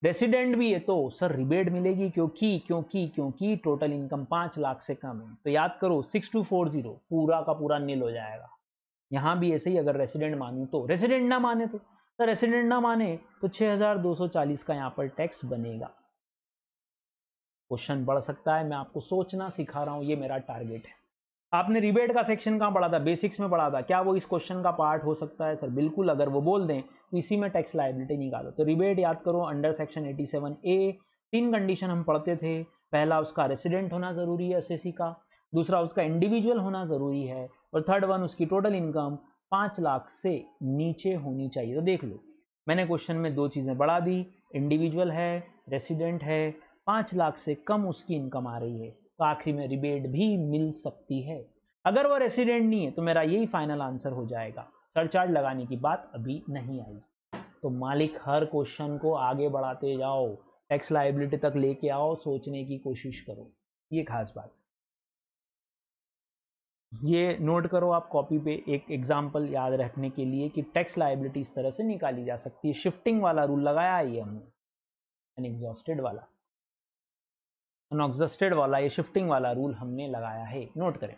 रेसिडेंट भी है तो सर रिबेट मिलेगी, क्योंकि टोटल इनकम 5 लाख से कम है। तो याद करो 6240 पूरा का पूरा नील हो जाएगा। यहां भी ऐसे ही, अगर रेसिडेंट मानू तो, रेसिडेंट ना माने तो, सर रेसिडेंट ना माने तो 6,240 का यहां पर टैक्स बनेगा। क्वेश्चन बढ़ सकता है, मैं आपको सोचना सिखा रहा हूं, ये मेरा टारगेट है। आपने रिबेट का सेक्शन कहां पढ़ा था? बेसिक्स में पढ़ा था। क्या वो इस क्वेश्चन का पार्ट हो सकता है? सर बिल्कुल, अगर वो बोल दें तो इसी में टैक्स लायबिलिटी निकालो। तो रिबेट याद करो अंडर सेक्शन 87 ए, 3 कंडीशन हम पढ़ते थे। पहला, उसका रेसिडेंट होना जरूरी है एसएससी का। दूसरा, उसका इंडिविजुअल होना जरूरी है। और थर्ड वन, उसकी टोटल इनकम 5 लाख से नीचे होनी चाहिए। तो देख लो, मैंने क्वेश्चन में 2 चीजें बढ़ा दी, इंडिविजुअल है, रेसिडेंट है, 5 लाख से कम उसकी इनकम आ रही है, तो आखिरी में रिबेट भी मिल सकती है। अगर वो रेसिडेंट नहीं है तो मेरा यही फाइनल आंसर हो जाएगा, सरचार्ज लगाने की बात अभी नहीं आई। तो मालिक हर क्वेश्चन को आगे बढ़ाते जाओ, टैक्स लायबिलिटी तक लेके आओ, सोचने की कोशिश करो, ये खास बात। ये नोट करो आप कॉपी पे, एक एग्जांपल याद रखने के लिए कि टैक्स लायबिलिटी इस तरह से निकाली जा सकती है। शिफ्टिंग वाला रूल लगाया है ये हमने, अनएग्जॉस्टेड वाला, अनएग्जॉस्टेड वाला, ये शिफ्टिंग वाला रूल हमने लगाया है, नोट करें।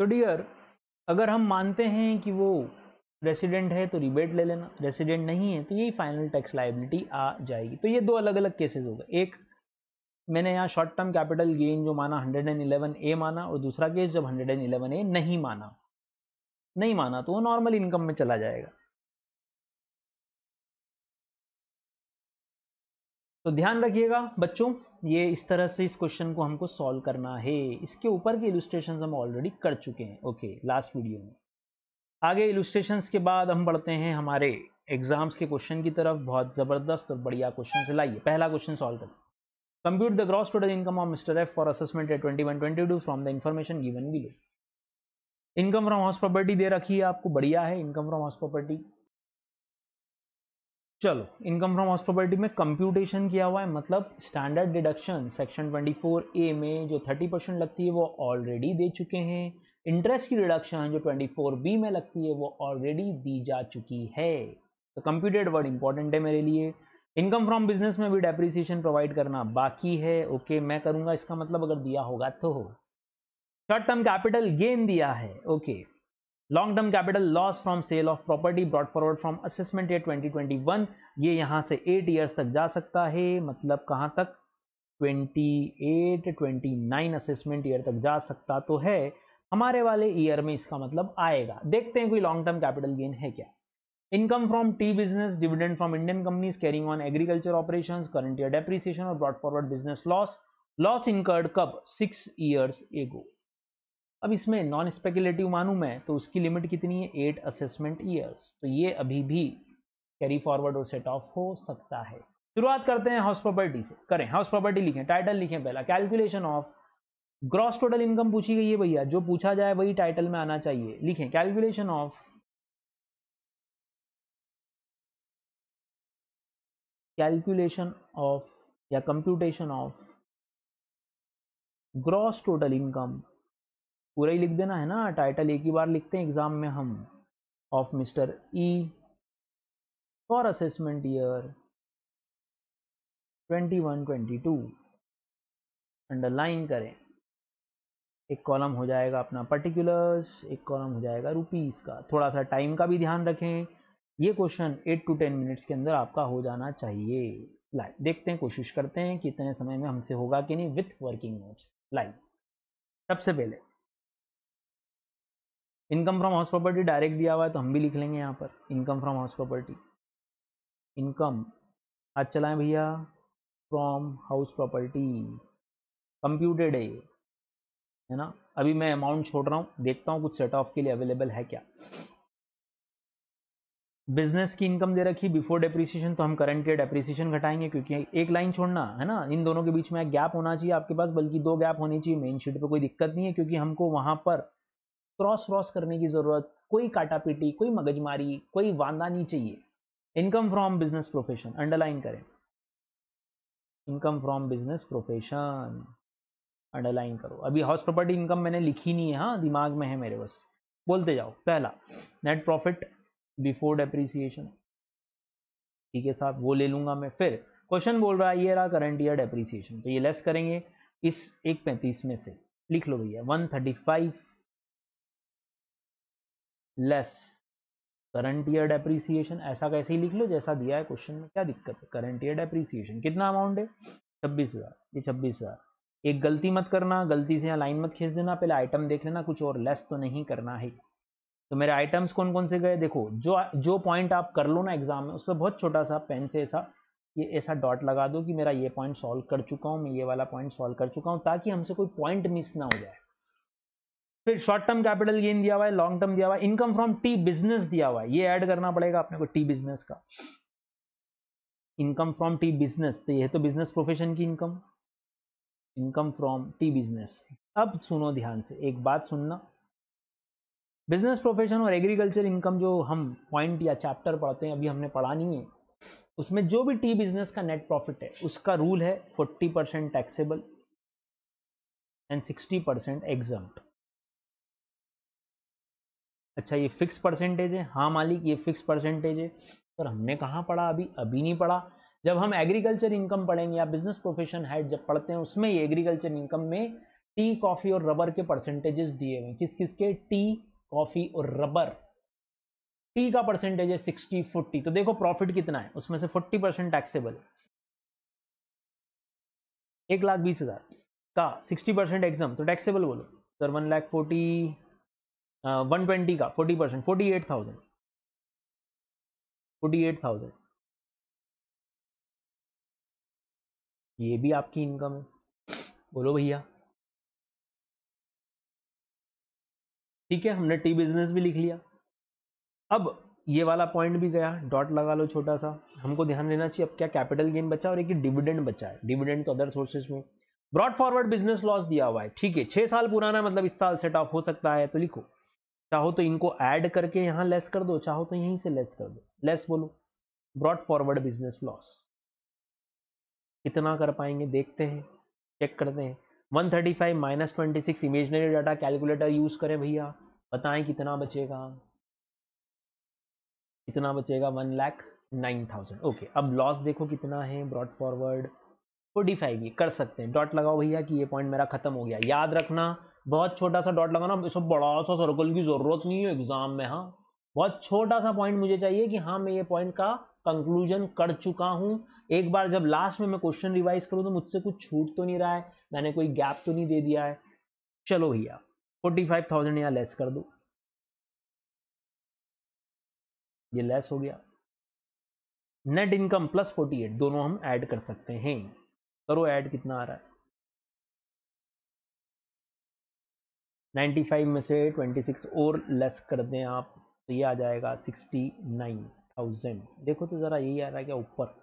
तो डियर, अगर हम मानते हैं कि वो रेसिडेंट है तो रिबेट ले लेना, रेसिडेंट नहीं है तो यही फाइनल टैक्स लायबिलिटी आ जाएगी। तो ये दो अलग अलग केसेस हो गए, एक मैंने यहाँ शॉर्ट टर्म कैपिटल गेन जो माना 111A माना, और दूसरा केस जब 111A नहीं माना तो वो नॉर्मल इनकम में चला जाएगा। तो ध्यान रखिएगा बच्चों, ये इस तरह से इस क्वेश्चन को हमको सॉल्व करना है। इसके ऊपर के इलस्ट्रेशंस हम ऑलरेडी कर चुके हैं, ओके, लास्ट वीडियो में। आगे इलस्ट्रेशंस के बाद हम बढ़ते हैं हमारे एग्जाम्स के क्वेश्चन की तरफ। बहुत जबरदस्त और बढ़िया क्वेश्चन से लाइए, पहला क्वेश्चन सॉल्व करें। Compute the gross total income of mister F for assessment at 21-22 from the information given below. Income from house property दे रखी है आपको, बढ़िया है। इनकम फ्रॉम हाउस प्रॉपर्टी, चलो इनकम फ्रॉम हाउस प्रॉपर्टी में कंप्यूटेशन किया हुआ है, मतलब स्टैंडर्ड डिडक्शन सेक्शन 24A में जो 30% लगती है वो ऑलरेडी दे चुके हैं। इंटरेस्ट की डिडक्शन जो 24B में लगती है वो ऑलरेडी दी जा चुकी है। तो कंप्यूटेड वर्ड इंपॉर्टेंट है मेरे लिए। इनकम फ्रॉम बिजनेस में भी डेप्रिसिएशन प्रोवाइड करना बाकी है, ओके, मैं करूंगा, इसका मतलब अगर दिया होगा तो। शॉर्ट टर्म कैपिटल गेन दिया है, okay. Long term capital loss from sale of property brought forward from assessment year 2021, ये यहां से 8 ईयर्स तक जा सकता है, मतलब कहां तक, 28-29 असेसमेंट ईयर तक जा सकता तो है। हमारे वाले ईयर में इसका मतलब आएगा। देखते हैं कोई लॉन्ग टर्म कैपिटल गेन है क्या। Income from tea business, dividend from Indian companies carrying on agriculture operations, current year depreciation और brought forward business loss. Loss incurred कब, 6 ईयर्स एगो। अब इसमें नॉन स्पेकुलेटिव मानूं मैं तो उसकी लिमिट कितनी है, 8 असेसमेंट ईयर्स, तो ये अभी भी कैरी फॉरवर्ड और सेट ऑफ हो सकता है। शुरुआत करते हैं हाउस प्रॉपर्टी से, करें हाउस प्रॉपर्टी, लिखें टाइटल, लिखें पहला calculation of gross total income पूछी गई है भैया, जो पूछा जाए वही टाइटल में आना चाहिए। लिखें कैलकुलेशन ऑफ या computation of gross total income, पूरा ही लिख देना है ना, टाइटल एक ही बार लिखते हैं एग्जाम में हम, of mister E for assessment year 21-22, underline करें। एक कॉलम हो जाएगा अपना पर्टिकुलर्स, एक कॉलम हो जाएगा रुपीस का। थोड़ा सा टाइम का भी ध्यान रखें, ये क्वेश्चन 8 to 10 मिनट्स के अंदर आपका हो जाना चाहिए। लाइव देखते हैं, कोशिश करते हैं कि इतने समय में हमसे होगा कि नहीं, विथ वर्किंग नोट्स। लाइव सबसे पहले income from house property direct दिया हुआ है तो हम भी लिख लेंगे यहाँ पर income from house property. Income आज चलाएं भैया, फ्रॉम हाउस प्रॉपर्टी कंप्यूटेड है ना। अभी मैं अमाउंट छोड़ रहा हूं, देखता हूं कुछ सेट ऑफ के लिए अवेलेबल है क्या। बिजनेस की इनकम दे रखी बिफोर डेप्रिसिएशन, तो हम करंट ईयर डेप्रिसिएशन घटाएंगे, क्योंकि एक लाइन छोड़ना है ना, इन दोनों के बीच में एक गैप होना चाहिए आपके पास, बल्कि 2 गैप होनी चाहिए। मेन शीट पे कोई दिक्कत नहीं है, क्योंकि हमको वहां पर क्रॉस करने की जरूरत, कोई काटापीटी, कोई मगजमारी, कोई वांदा नहीं चाहिए। Income from business profession underline करें, income from business profession underline करो। अभी हाउस प्रॉपर्टी इनकम मैंने लिखी नहीं है, हाँ दिमाग में है मेरे, बस बोलते जाओ। पहला नेट प्रॉफिट बिफोर डेप्रिसिएशन, ठीक है साहब, वो ले लूंगा मैं। फिर क्वेश्चन बोल रहा है ये रहा करंट ईयर डेप्रिसिएशन, तो ये लेस करेंगे इस 135 में से, लिख लो भैया 135 लेस करंट ईयर डेप्रिसिएशन, ऐसा कैसे ही लिख लो जैसा दिया है क्वेश्चन में, क्या दिक्कत है। करंट ईयर डेप्रिसिएशन कितना अमाउंट है, 26,000, ये 26,000। एक गलती मत करना, गलती से यहाँ लाइन मत खींच देना, पहले आइटम देख लेना, कुछ और लेस तो नहीं करना है। तो मेरे आइटम्स कौन कौन से गए, देखो, जो पॉइंट आप कर लो ना एग्जाम में, उस पर बहुत छोटा सा पेन से ऐसा डॉट लगा दो कि मेरा ये पॉइंट सॉल्व कर चुका हूँ, मैं ये वाला पॉइंट सॉल्व कर चुका हूँ, ताकि हमसे कोई पॉइंट मिस ना हो जाए। फिर शॉर्ट टर्म कैपिटल गेन दिया हुआ है, लॉन्ग टर्म दिया हुआ है, इनकम फ्रॉम टी बिजनेस दिया हुआ है, ये ऐड करना पड़ेगा अपने को, टी बिजनेस का इनकम फ्रॉम टी बिजनेस, तो ये तो बिजनेस प्रोफेशन की income, income from tea business. अब सुनो ध्यान से, एक बात सुनना, बिजनेस प्रोफेशन और एग्रीकल्चर इनकम जो हम पॉइंट या चैप्टर पढ़ते हैं, अभी हमने पढ़ा नहीं है, उसमें जो भी टी बिजनेस का नेट प्रॉफिट है उसका रूल है 40% टैक्सेबल एंड 60% एग्जम्प्ट। अच्छा ये फिक्स परसेंटेज है, हाँ मालिक ये फिक्स परसेंटेज है, पर हमने कहाँ पढ़ा, अभी नहीं पढ़ा। जब हम एग्रीकल्चर इनकम पढ़ेंगे या बिजनेस प्रोफेशन हेड जब पढ़ते हैं, उसमें ये एग्रीकल्चर इनकम में टी, कॉफी और रबर के परसेंटेजेस दिए हुए, किस किस के, टी, कॉफी और रबर। टी का परसेंटेज है 60-40, तो देखो प्रॉफिट कितना है, उसमें से 40% टैक्सेबल है, 1,20,000 का 60% एग्जाम, तो टैक्सेबल बोलो सर 1,40,000, 120 का 40%, 48,000, 48,000, ये भी आपकी इनकम है, बोलो भैया। ठीक है, हमने टी बिजनेस भी लिख लिया। अब ये वाला पॉइंट भी गया, डॉट लगा लो छोटा सा। हमको ध्यान देना चाहिए अब क्या, कैपिटल गेन बचा और एक डिविडेंड बचा है। डिविडेंड तो अदर सोर्सेज में। ब्रॉड फॉरवर्ड बिजनेस लॉस दिया हुआ है, ठीक है, 6 साल पुराना, मतलब इस साल सेट ऑफ हो सकता है, तो लिखो। चाहो तो इनको ऐड करके यहां लेस कर दो, चाहो तो यहीं से लेस कर दो, लेस बोलो। ब्रॉड फॉरवर्ड बिजनेस लॉस कितना कर पाएंगे, देखते हैं, चेक करते हैं। 135 minus 26, imaginary data calculator use करें भैया, बताएं कितना बचेगा, कितना बचेगा, 1,09,000। ओके, अब लॉस देखो कितना है, ब्रॉड फॉरवर्ड 45, ये कर सकते हैं, डॉट लगाओ भैया कि ये पॉइंट मेरा खत्म हो गया। याद रखना, बहुत छोटा सा डॉट लगाना, सब बड़ा सा सर्कल की जरूरत नहीं है एग्जाम में। हाँ, बहुत छोटा सा पॉइंट मुझे चाहिए कि हाँ मैं ये पॉइंट का कंक्लूजन कर चुका हूं। एक बार जब लास्ट में मैं क्वेश्चन रिवाइज करूं तो मुझसे कुछ छूट तो नहीं रहा है, मैंने कोई गैप तो नहीं दे दिया है। चलो भैया 45,000 यहाँ लेस कर दो, ये लेस हो गया। नेट इनकम प्लस 48, दोनों हम ऐड कर सकते हैं, करो ऐड, कितना आ रहा है, 95 में से 26 और लेस कर दें आप, तो ये आ जाएगा 69,000। देखो तो ज़रा, यही आ रहा है क्या ऊपर,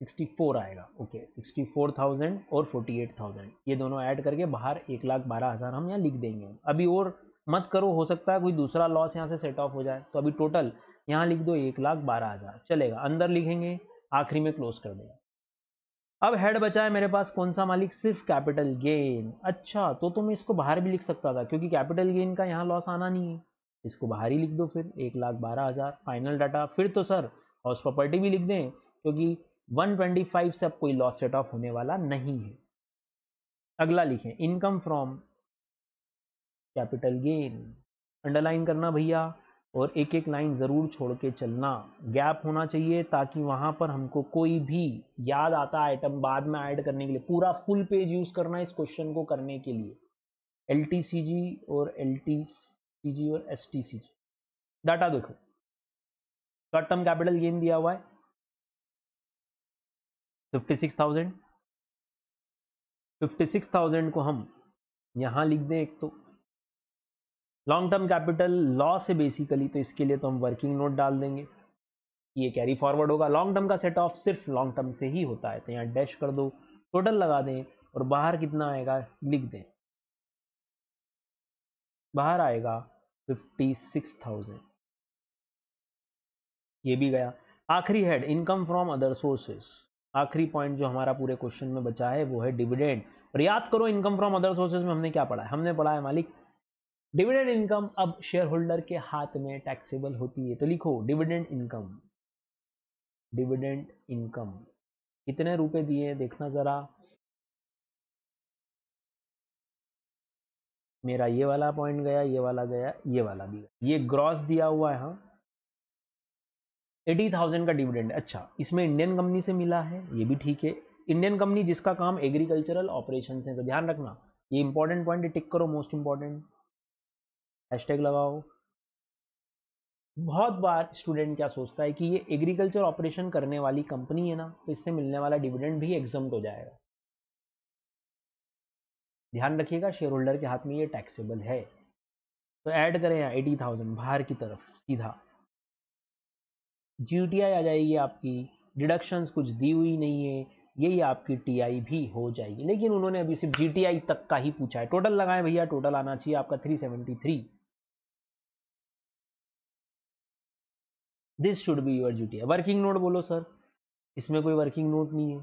64 आएगा। ओके, 64,000 और 48,000, ये दोनों ऐड करके बाहर 1,12,000 हम यहाँ लिख देंगे। अभी और मत करो, हो सकता है कोई दूसरा लॉस यहाँ से सेट ऑफ हो जाए, तो अभी टोटल यहाँ लिख दो 1,12,000, चलेगा, अंदर लिखेंगे, आखिरी में क्लोज कर देंगे। अब हेड बचा है मेरे पास कौन सा मालिक, सिर्फ कैपिटल गेन। अच्छा, तो मैं इसको बाहर भी लिख सकता था, क्योंकि कैपिटल गेन का यहाँ लॉस आना नहीं है, इसको बाहर ही लिख दो फिर, 1,12,000 फाइनल डाटा। फिर तो सर हाउस प्रॉपर्टी भी लिख दें, क्योंकि 125 से अब कोई लॉस सेट ऑफ होने वाला नहीं है। अगला लिखें, income from capital gain, underline करना भैया, और एक एक लाइन ज़रूर छोड़ के चलना, गैप होना चाहिए, ताकि वहाँ पर हमको कोई भी याद आता आइटम बाद में ऐड करने के लिए। पूरा फुल पेज यूज़ करना है इस क्वेश्चन को करने के लिए। LTCG और LTCG और STCG डाटा देखो, शॉर्ट टर्म कैपिटल गेन दिया हुआ है 56,000। 56,000 को हम यहाँ लिख दें एक तो। लॉन्ग टर्म कैपिटल लॉस है बेसिकली, तो इसके लिए तो हम वर्किंग नोट डाल देंगे, ये कैरी फॉरवर्ड होगा। लॉन्ग टर्म का सेट ऑफ सिर्फ लॉन्ग टर्म से ही होता है, तो यहाँ डैश कर दो, टोटल लगा दें, और बाहर कितना आएगा लिख दें, बाहर आएगा 56,000, ये भी गया। आखिरी head, income from other sources. आखिरी पॉइंट जो हमारा पूरे क्वेश्चन में बचा है वो है डिविडेंड। और याद करो, इनकम फ्रॉम अदर सोर्सेज में हमने क्या पढ़ा है, हमने पढ़ा है मालिक, डिविडेंड इनकम अब शेयर होल्डर के हाथ में टैक्सेबल होती है, तो लिखो डिविडेंड इनकम। डिविडेंड इनकम कितने रुपए दिए देखना जरा, मेरा ये वाला पॉइंट गया, ये वाला गया, ये वाला भी गया, ये ग्रॉस दिया हुआ है। हाँ, 80,000 का डिविडेंड। अच्छा, इसमें इंडियन कंपनी से मिला है, ये भी ठीक है, इंडियन कंपनी जिसका काम एग्रीकल्चरल ऑपरेशन है, तो ध्यान रखना ये इंपॉर्टेंट पॉइंट, टिक करो, मोस्ट इंपॉर्टेंट, हैशटैग लगाओ। बहुत बार स्टूडेंट क्या सोचता है कि ये एग्रीकल्चर ऑपरेशन करने वाली कंपनी है ना, तो इससे मिलने वाला डिविडेंड भी एग्जम्प्ट हो जाएगा। ध्यान रखिएगा, शेयर होल्डर के हाथ में ये टैक्सेबल है। तो ऐड करें यहाँ 80,000 बाहर की तरफ सीधा, GTI आ जाएगी आपकी, डिडक्शंस कुछ दी हुई नहीं है, यही आपकी TI भी हो जाएगी। लेकिन उन्होंने अभी सिर्फ GTI तक का ही पूछा है, टोटल लगाएं भैया, टोटल आना चाहिए आपका 373। This should be your GTI। Working note बोलो सर, इसमें कोई वर्किंग नोट नहीं है,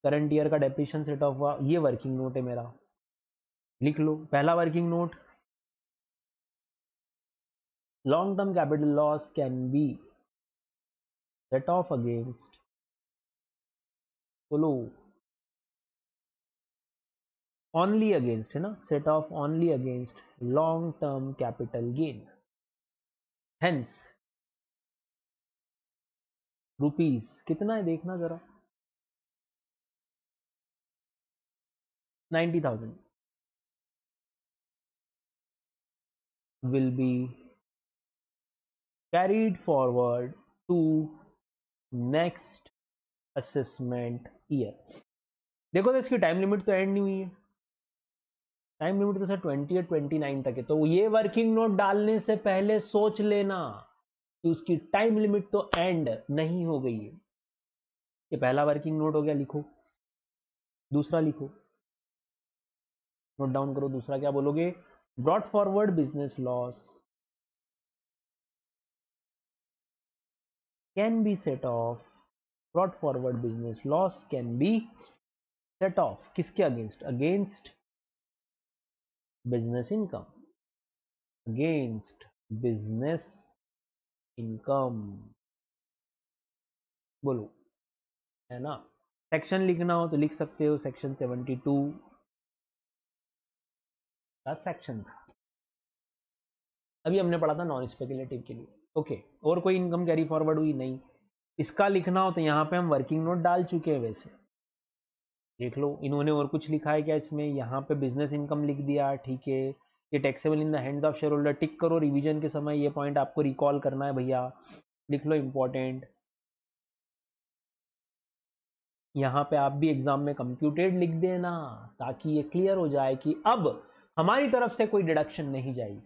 करंट ईयर का डेप्रिसिएशन सेट ऑफ हुआ, ये वर्किंग नोट है मेरा, लिख लो। पहला working note, long term capital loss can be set off against, बोलो, ओनली अगेंस्ट है ना, set of only against long term capital gain. Hence rupees कितना है देखना जरा, 90,000 will be carried forward to next assessment year। देखो तो इसकी टाइम लिमिट तो एंड नहीं हुई है, टाइम लिमिट तो सर 20 या 29 तक है, तो ये वर्किंग नोट डालने से पहले सोच लेना कि उसकी टाइम लिमिट तो एंड नहीं हो गई है। ये पहला वर्किंग नोट हो गया, लिखो। दूसरा लिखो, नोट डाउन करो, दूसरा क्या बोलोगे, brought forward business loss can be set off, brought forward business loss can be set off किसके against, against business income, against business income, बोलो, है ना। सेक्शन लिखना हो तो लिख सकते हो, सेक्शन 72 का सेक्शन था। अभी हमने पढ़ा था नॉन स्पेकुलेटिव के लिए। ओके, और कोई इनकम कैरी फॉरवर्ड हुई नहीं। इसका लिखना हो तो यहाँ पे हम वर्किंग नोट डाल चुके हैं, वैसे देख लो। इन्होंने और कुछ लिखा है क्या इसमें, यहाँ पे बिजनेस इनकम लिख दिया, ठीक है। ये taxable in the hands of shareholder, tick करो, रिवीजन के समय ये पॉइंट आपको रिकॉल करना है भैया, लिख लो, इंपॉर्टेंट। यहाँ पे आप भी एग्जाम में कंप्यूटेड लिख देना, ताकि ये क्लियर हो जाए कि अब हमारी तरफ से कोई डिडक्शन नहीं जाएगी।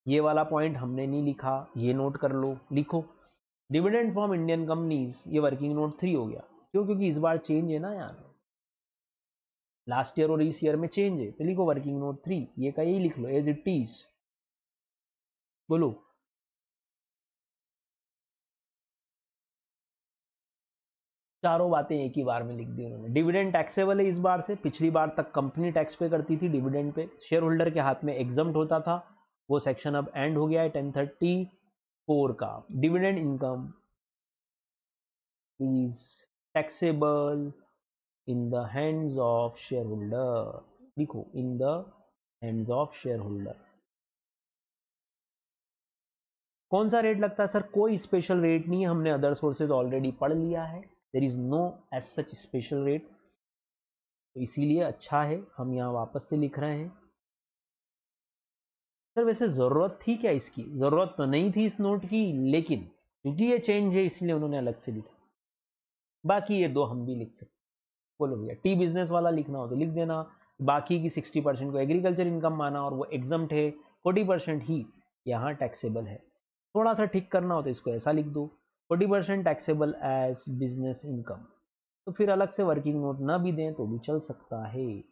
ये वाला पॉइंट हमने नहीं लिखा, ये नोट कर लो, लिखो। डिविडेंड फ्रॉम इंडियन कंपनीज, ये वर्किंग नोट 3 हो गया। क्यों, क्योंकि इस बार चेंज है ना यार, लास्ट ईयर और इस ईयर में चेंज है, तो लिखो वर्किंग नोट 3, ये का यही लिख लो एज इट इज, बोलो। चारों बातें एक ही बार में लिख दी उन्होंने। डिविडेंड टैक्सेबल है इस बार से, पिछली बार तक कंपनी टैक्स पे करती थी डिविडेंड पे, शेयर होल्डर के हाथ में एग्जम्प्ट होता था, वो सेक्शन अब एंड हो गया है 1034 का। Dividend income is taxable in the hands of shareholder, लिखो, in the hands of shareholder. कौन सा रेट लगता है सर, कोई स्पेशल रेट नहीं है, हमने अदर सोर्सेज ऑलरेडी पढ़ लिया है, there is no as such special rate, तो इसीलिए अच्छा है हम यहाँ वापस से लिख रहे हैं। सर वैसे जरूरत थी क्या इसकी, जरूरत तो नहीं थी इस नोट की, लेकिन क्योंकि ये चेंज है इसलिए उन्होंने अलग से लिखा। बाकी ये दो हम भी लिख सकते, बोलो भैया, टी बिजनेस वाला लिखना हो तो लिख देना, बाकी की 60% को एग्रीकल्चर इनकम माना और वो एग्जम्प्ट है, 40% ही यहाँ टैक्सेबल है। थोड़ा सा ठीक करना हो तो इसको ऐसा लिख दो, 40% टैक्सेबल एज बिजनेस इनकम, तो फिर अलग से वर्किंग नोट ना भी दें तो भी चल सकता है।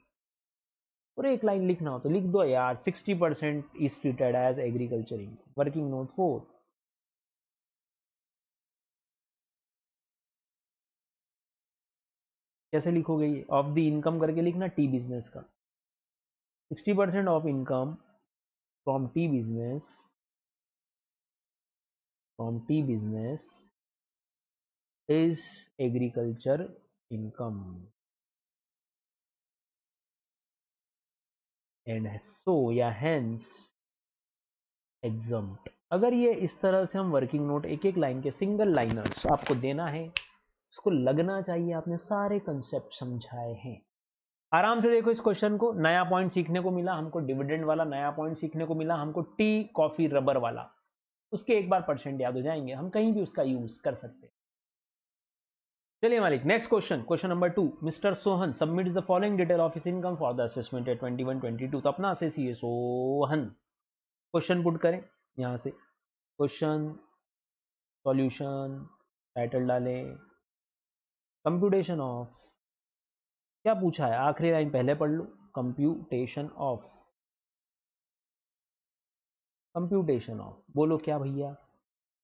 और एक लाइन लिखना हो तो लिख दो यार, 60% is treated as agriculture income, working note 4। कैसे लिखोगे ये, ऑफ द इनकम करके लिखना, टी बिजनेस का 60% of income from tea business, from tea business is agriculture income and so या हेंस एग्जम्प्ट। अगर ये इस तरह से हम वर्किंग नोट एक एक लाइन के सिंगल लाइनर्स आपको देना है, उसको लगना चाहिए आपने सारे कंसेप्ट समझाए हैं। आराम से देखो इस क्वेश्चन को, नया पॉइंट सीखने को मिला हमको, डिविडेंड वाला नया पॉइंट सीखने को मिला हमको, टी कॉफी रबर वाला, उसके एक बार परसेंट याद हो जाएंगे, हम कहीं भी उसका यूज कर सकते हैं। चलिए मालिक, next question, question number 2, mister Sohan submits the following detail of his income for the assessment at 21-22, तो अपना असेसी है सोहन। क्वेश्चन पुट करें यहां से, क्वेश्चन, सॉल्यूशन, टाइटल डालें, कंप्यूटेशन ऑफ, क्या पूछा है आखिरी लाइन पहले पढ़ लो, कंप्यूटेशन ऑफ, कंप्यूटेशन ऑफ, बोलो क्या भैया,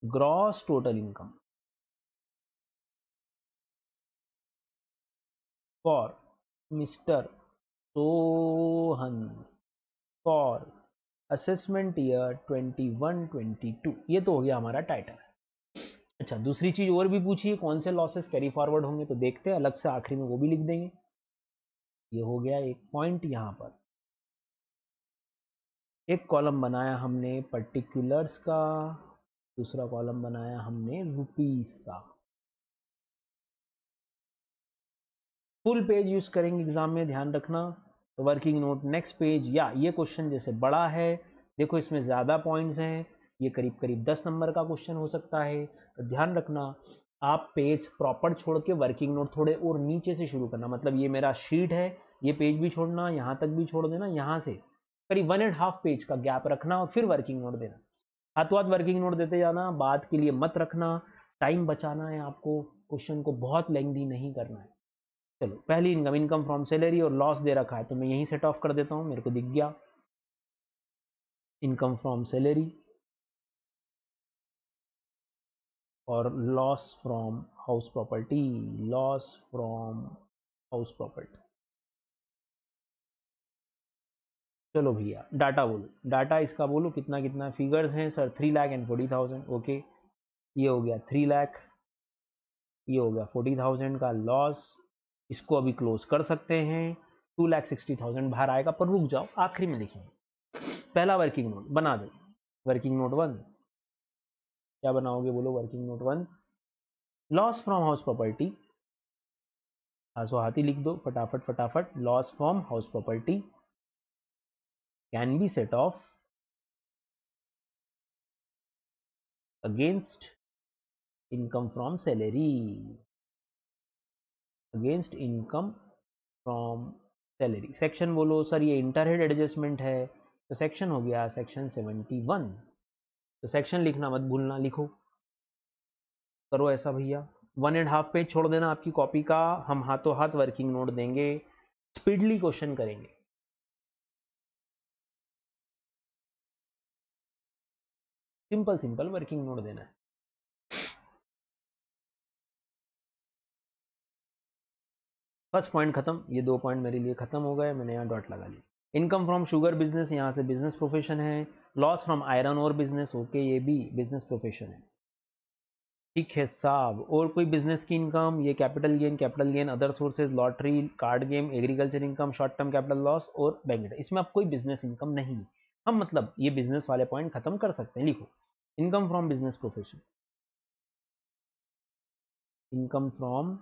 gross total income for mister Sohan for assessment year 21-22, ये तो हो गया हमारा टाइटल। अच्छा, दूसरी चीज और भी पूछी है, कौन से लॉसेस कैरी फॉरवर्ड होंगे, तो देखते हैं, अलग से आखिरी में वो भी लिख देंगे। ये हो गया एक पॉइंट। यहां पर एक कॉलम बनाया हमने पर्टिकुलर्स का, दूसरा कॉलम बनाया हमने रुपीस का। फुल पेज यूज करेंगे एग्जाम में, ध्यान रखना। तो वर्किंग नोट नेक्स्ट पेज, या ये क्वेश्चन जैसे बड़ा है, देखो इसमें ज्यादा पॉइंट्स हैं, ये करीब करीब 10 नंबर का क्वेश्चन हो सकता है, तो ध्यान रखना आप पेज प्रॉपर छोड़ के वर्किंग नोट थोड़े और नीचे से शुरू करना। मतलब ये मेरा शीट है, ये पेज भी छोड़ना, यहाँ तक भी छोड़ देना, यहाँ से करीब 1.5 पेज का गैप रखना और फिर वर्किंग नोट देना। हाथों हाथ वर्किंग नोट देते जाना, बाद के लिए मत रखना, टाइम बचाना है आपको, क्वेश्चन को बहुत लेंथी नहीं करना है। चलो, पहली इनकम, इनकम फ्रॉम सैलरी और लॉस दे रखा है, तो मैं यहीं सेट ऑफ कर देता हूं, मेरे को दिख गया इनकम फ्रॉम सैलरी और loss from house property, loss from house property. चलो भैया डाटा बोलो, डाटा इसका बोलो कितना कितना फिगर्स हैं सर, 3,40,000, ओके, ये हो गया 3 लाख, ये हो गया 40,000 का लॉस, इसको अभी क्लोज कर सकते हैं, 2,60,000 बाहर आएगा, पर रुक जाओ आखिरी में लिखेंगे। पहला वर्किंग नोट बना दो, वर्किंग नोट 1, क्या बनाओगे बोलो, working note 1, loss from house property, हाथों हाथी लिख दो फटाफट फटाफट, loss from house property can be set off against income from salary, against income from salary. Section बोलो सर ये इंटरहेड एडजस्टमेंट है, तो सेक्शन हो गया सेक्शन 71, तो सेक्शन लिखना मत भूलना, लिखो, करो ऐसा भैया। 1.5 पेज छोड़ देना आपकी कॉपी का, हम हाथों हाथ वर्किंग नोट देंगे, स्पीडली क्वेश्चन करेंगे, सिंपल सिंपल वर्किंग नोट देना है। फर्स्ट पॉइंट खत्म, ये 2 पॉइंट मेरे लिए खत्म हो गए, मैंने यहाँ डॉट लगा लिया। इनकम फ्रॉम शुगर बिजनेस, यहाँ से बिजनेस प्रोफेशन है, लॉस फ्रॉम आयरन और बिजनेस, ओके, ये भी बिजनेस प्रोफेशन है, ठीक है साहब। और कोई बिजनेस की इनकम, ये capital gain other sources, lottery, card game, agriculture income, short term capital loss और बैंक, इसमें अब कोई बिजनेस इनकम नहीं। हम मतलब ये बिजनेस वाले पॉइंट खत्म कर सकते हैं, लिखो income from business profession, income from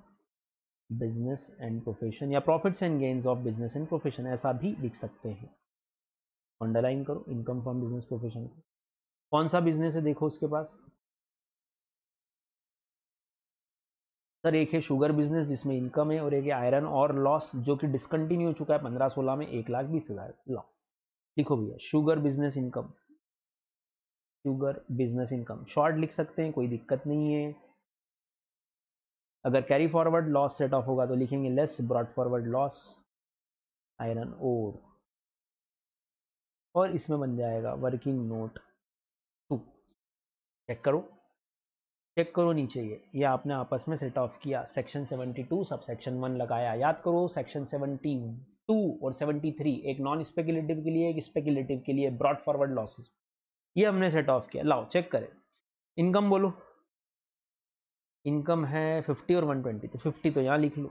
business and profession, या profits and gains of business and profession, ऐसा भी लिख सकते हैं। अंडरलाइन करो इनकम फ्रॉम बिजनेस प्रोफेशन को। कौन सा बिजनेस है देखो उसके पास, सर एक है शुगर बिजनेस जिसमें इनकम है, और एक है आयरन और लॉस जो कि डिसकंटिन्यू हो चुका है 15-16 में, 1,20,000। लो लिखो भैया sugar business income, sugar business income short लिख सकते हैं, कोई दिक्कत नहीं है। अगर carry forward loss set of होगा तो लिखेंगे less brought forward loss iron और इसमें बन जाएगा वर्किंग नोट 2। चेक करो, चेक करो नीचे, ये आपने आपस में सेट ऑफ किया, सेक्शन 72 सब सेक्शन 1 लगाया, याद करो सेक्शन 72 और 73 एक नॉन स्पेकुलेटिव के लिए, एक स्पेकुलेटिव के लिए, ब्रॉड फॉरवर्ड लॉसेस, ये हमने सेट ऑफ किया। लाओ चेक करें, इनकम बोलो, इनकम है 50 और 120, तो 50 तो यहाँ लिख लो,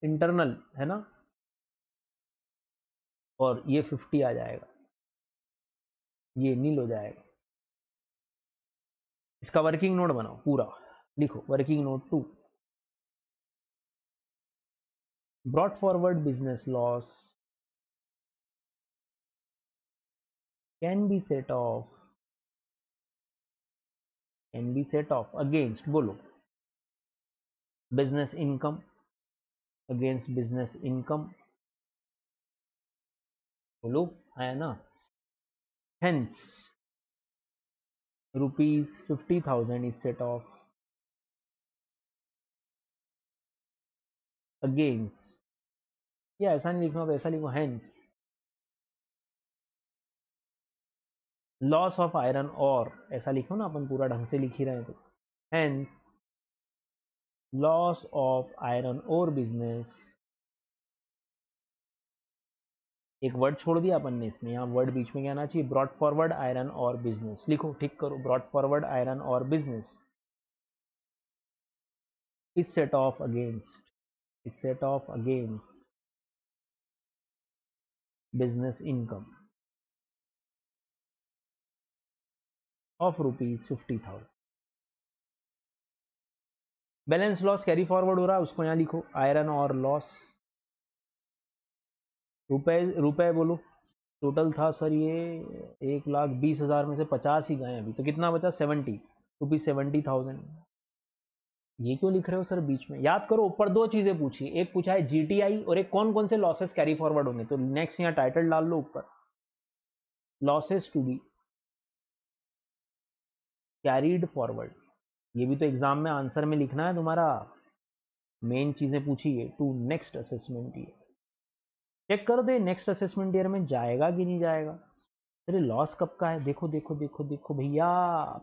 इंटरनल है ना, और ये 50 आ जाएगा, ये नील हो जाएगा। इसका वर्किंग नोट बनाओ पूरा, लिखो working note 2, brought forward business loss can be set off, can be set off against, बोलो business income, against business income, बोलो है ना, hence ₹50,000 is set off against, या ऐसा नहीं लिखना तो ऐसा लिखो, हेंस लॉस ऑफ आयरन और, ऐसा लिखो ना, अपन पूरा ढंग से लिख ही रहे हैं, तो हेंस लॉस ऑफ आयरन और बिजनेस, एक वर्ड छोड़ दिया अपन ने इसमें, यहाँ वर्ड बीच में क्या आना चाहिए, ब्रॉड फॉरवर्ड आयरन और बिजनेस, लिखो ठीक करो, ब्रॉड फॉरवर्ड आयरन और business is set off against business income of rupees 50,000. Balance loss carry forward हो रहा है, उसको यहाँ लिखो आयरन और लॉस रुपए बोलो। टोटल था सर ये 1,20,000 में से 50 ही गए अभी, तो कितना बचा 70,000। ये क्यों लिख रहे हो सर बीच में? याद करो ऊपर दो चीजें पूछी, एक पूछा है जीटीआई और एक कौन कौन से लॉसेस कैरी फॉरवर्ड होंगे, तो नेक्स्ट यहाँ टाइटल डाल लो ऊपर, losses to be carried forward. ये भी तो एग्जाम में आंसर में लिखना है तुम्हारा, मेन चीजें पूछी है to next assessment year. Check करो तो ये नेक्स्ट असेसमेंट ईयर में जाएगा कि नहीं जाएगा। अरे लॉस कब का है, देखो देखो देखो देखो भैया,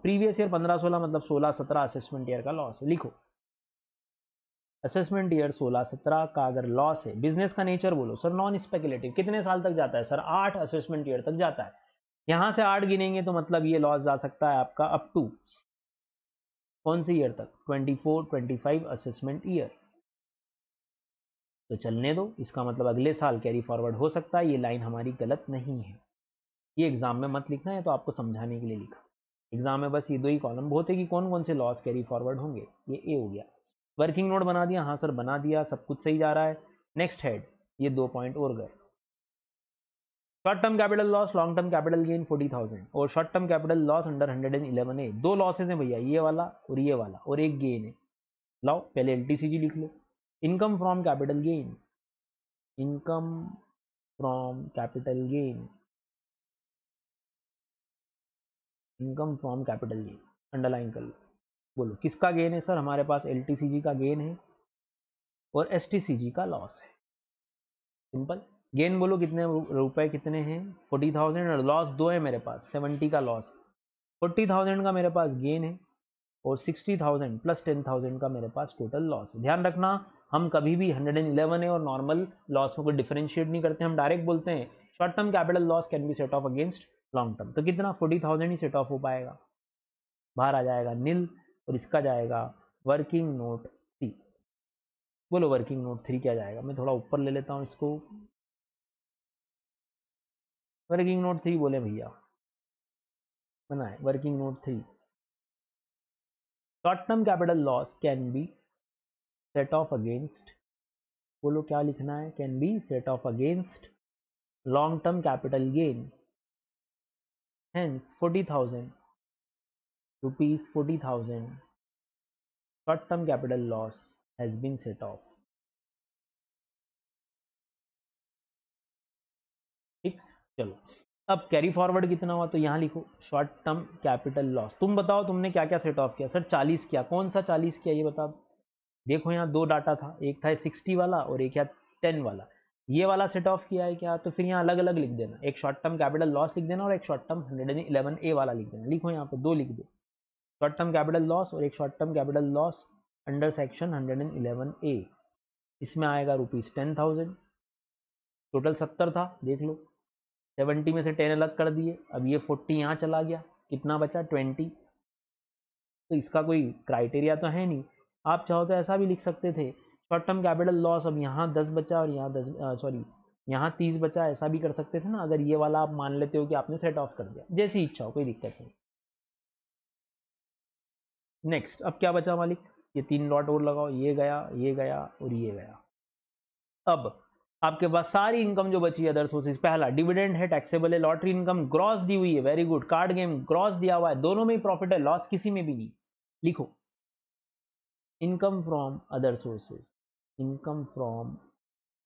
प्रीवियस ईयर 15-16 मतलब 16-17 असेसमेंट ईयर का लॉस है। लिखो असेसमेंट ईयर 16-17 का अगर लॉस है, बिजनेस का नेचर बोलो सर नॉन स्पेकुलेटिव, कितने साल तक जाता है सर 8 असेसमेंट ईयर तक जाता है। यहां से 8 गिनेंगे तो मतलब ये लॉस जा सकता है आपका अप टू कौन सी ईयर तक, 24-25 असेसमेंट ईयर। तो चलने दो, इसका मतलब अगले साल कैरी फॉरवर्ड हो सकता है। ये लाइन हमारी गलत नहीं है, ये एग्जाम में मत लिखना है, तो आपको समझाने के लिए लिखा। एग्जाम में बस ये दो ही कॉलम बहुत है कि कौन कौन से लॉस कैरी फॉरवर्ड होंगे। ये ए हो गया। वर्किंग नोट बना दिया, हाँ सर बना दिया, सब कुछ सही जा रहा है। नेक्स्ट हेड, ये 2 पॉइंट और गए। Short term capital loss, long term capital gain 40,000 और short term capital loss under 111A। दो लॉसेज हैं भैया, ये वाला और एक गेन है। लाओ पहले एलटीसीजी लिख लो। Income from capital gain, income from capital gain, income from capital gain underline कर लो। बोलो किसका गेन है सर, हमारे पास एलटीसीजी का गेन है और एसटीसीजी का लॉस है। सिंपल। गेन बोलो कितने रुपए कितने हैं 40,000 और लॉस दो है मेरे पास, 70 का लॉस। 40,000 का मेरे पास गेन है और 60,000 प्लस 10,000 का मेरे पास टोटल लॉस है। ध्यान रखना हम कभी भी 111 है और नॉर्मल लॉस में कोई डिफरेंशिएट नहीं करते, हम डायरेक्ट बोलते हैं short term capital loss can be set off against long term. तो कितना 40,000 ही सेट ऑफ हो पाएगा, बाहर आ जाएगा नील और इसका जाएगा वर्किंग नोट 3। बोलो वर्किंग नोट 3 क्या जाएगा, मैं थोड़ा ऊपर ले लेता हूँ इसको। वर्किंग नोट 3 बोले भैया, बनाए working note 3। Short term capital loss can be set off against, बोलो क्या लिखना है, can be set off against long term capital gain. Hence 40,000 rupees 40,000 short term capital loss has been set off। ठीक, चलो अब कैरी फॉरवर्ड कितना हुआ, तो यहां लिखो शॉर्ट टर्म कैपिटल लॉस। तुम बताओ तुमने क्या क्या सेट ऑफ किया सर, 40 किया, कौन सा 40 किया ये बता दो। देखो यहाँ दो डाटा था, एक था 60 वाला और एक है 10 वाला। ये वाला सेट ऑफ किया है क्या, तो फिर यहाँ अलग अलग लिख देना, एक शॉर्ट टर्म कैपिटल लॉस लिख देना और एक शॉर्ट टर्म 111A वाला लिख देना। लिखो यहाँ पे दो लिख दो, शॉर्ट टर्म कैपिटल लॉस और एक short term capital loss under section 111A। इसमें आएगा ₹10,000, टोटल 70 था, देख लो 70 में से 10 अलग कर दिए, अब ये 40 यहाँ चला गया, कितना बचा 20। तो इसका कोई क्राइटेरिया तो है नहीं, आप चाहो तो ऐसा भी लिख सकते थे शॉर्ट टर्म कैपिटल लॉस, अब यहाँ 10 बचा और यहाँ 10 सॉरी यहाँ 30 बचा, ऐसा भी कर सकते थे ना, अगर ये वाला आप मान लेते हो कि आपने सेट ऑफ कर दिया, जैसी इच्छा हो, कोई दिक्कत नहीं। नेक्स्ट अब क्या बचा मालिक, ये 3 लॉट और लगाओ, ये गया और ये गया। अब आपके पास सारी इनकम जो बची है अदर सोर्सेज, पहला डिविडेंड है, टैक्सेबल है, लॉटरी इनकम ग्रॉस दी हुई है, very good, card game gross दिया हुआ है, दोनों में ही प्रॉफिट है, लॉस किसी में भी नहीं। लिखो income from other sources, income from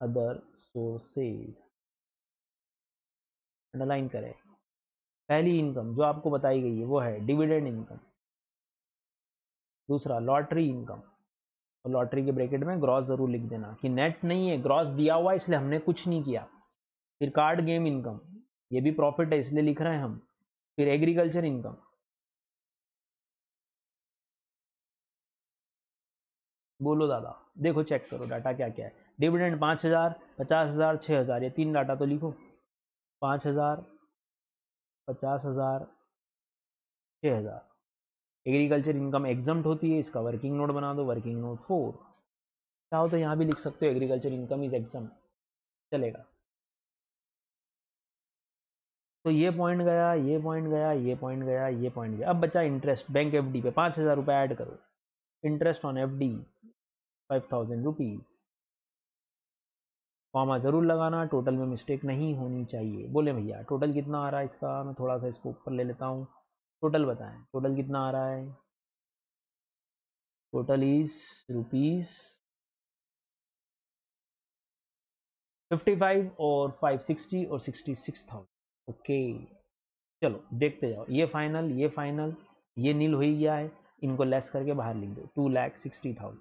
other sources underline करें। पहली इनकम जो आपको बताई गई है वो है डिविडेंड इनकम, दूसरा लॉटरी इनकम, और लॉटरी के ब्रैकेट में ग्रॉस जरूर लिख देना कि नेट नहीं है, ग्रॉस दिया हुआ है इसलिए हमने कुछ नहीं किया। फिर कार्ड गेम इनकम, ये भी प्रॉफिट है इसलिए लिख रहे हैं हम। फिर एग्रीकल्चर इनकम, बोलो दादा, देखो चेक करो डाटा क्या क्या है। डिविडेंड 5,000, 50,000, 6,000, ये 3 डाटा तो लिखो, 5,000, 50,000, 6,000। एग्रीकल्चर इनकम एग्जम्प्ट होती है, इसका वर्किंग नोट बना दो, वर्किंग नोट 4। चाहो तो यहाँ भी लिख सकते हो एग्रीकल्चर इनकम इज एग्जम्प्ट, चलेगा। तो ये पॉइंट गया, ये पॉइंट गया, ये पॉइंट गया, ये पॉइंट गया। अब बचा इंटरेस्ट। बैंक एफडी पे 5,000 रुपये ऐड करो। Interest on FD 5,000 rupees, comma जरूर लगाना, टोटल में मिस्टेक नहीं होनी चाहिए। बोले भैया टोटल कितना आ रहा है इसका, मैं थोड़ा सा इसको ऊपर ले लेता हूँ। टोटल बताएं, टोटल कितना आ रहा है। टोटल इज रुपीज 55 और 560 और 66,000। ओके चलो देखते जाओ, ये फाइनल, ये फाइनल, ये नील हो ही गया है, इनको लेस करके बाहर लिख दो। 2,60,000,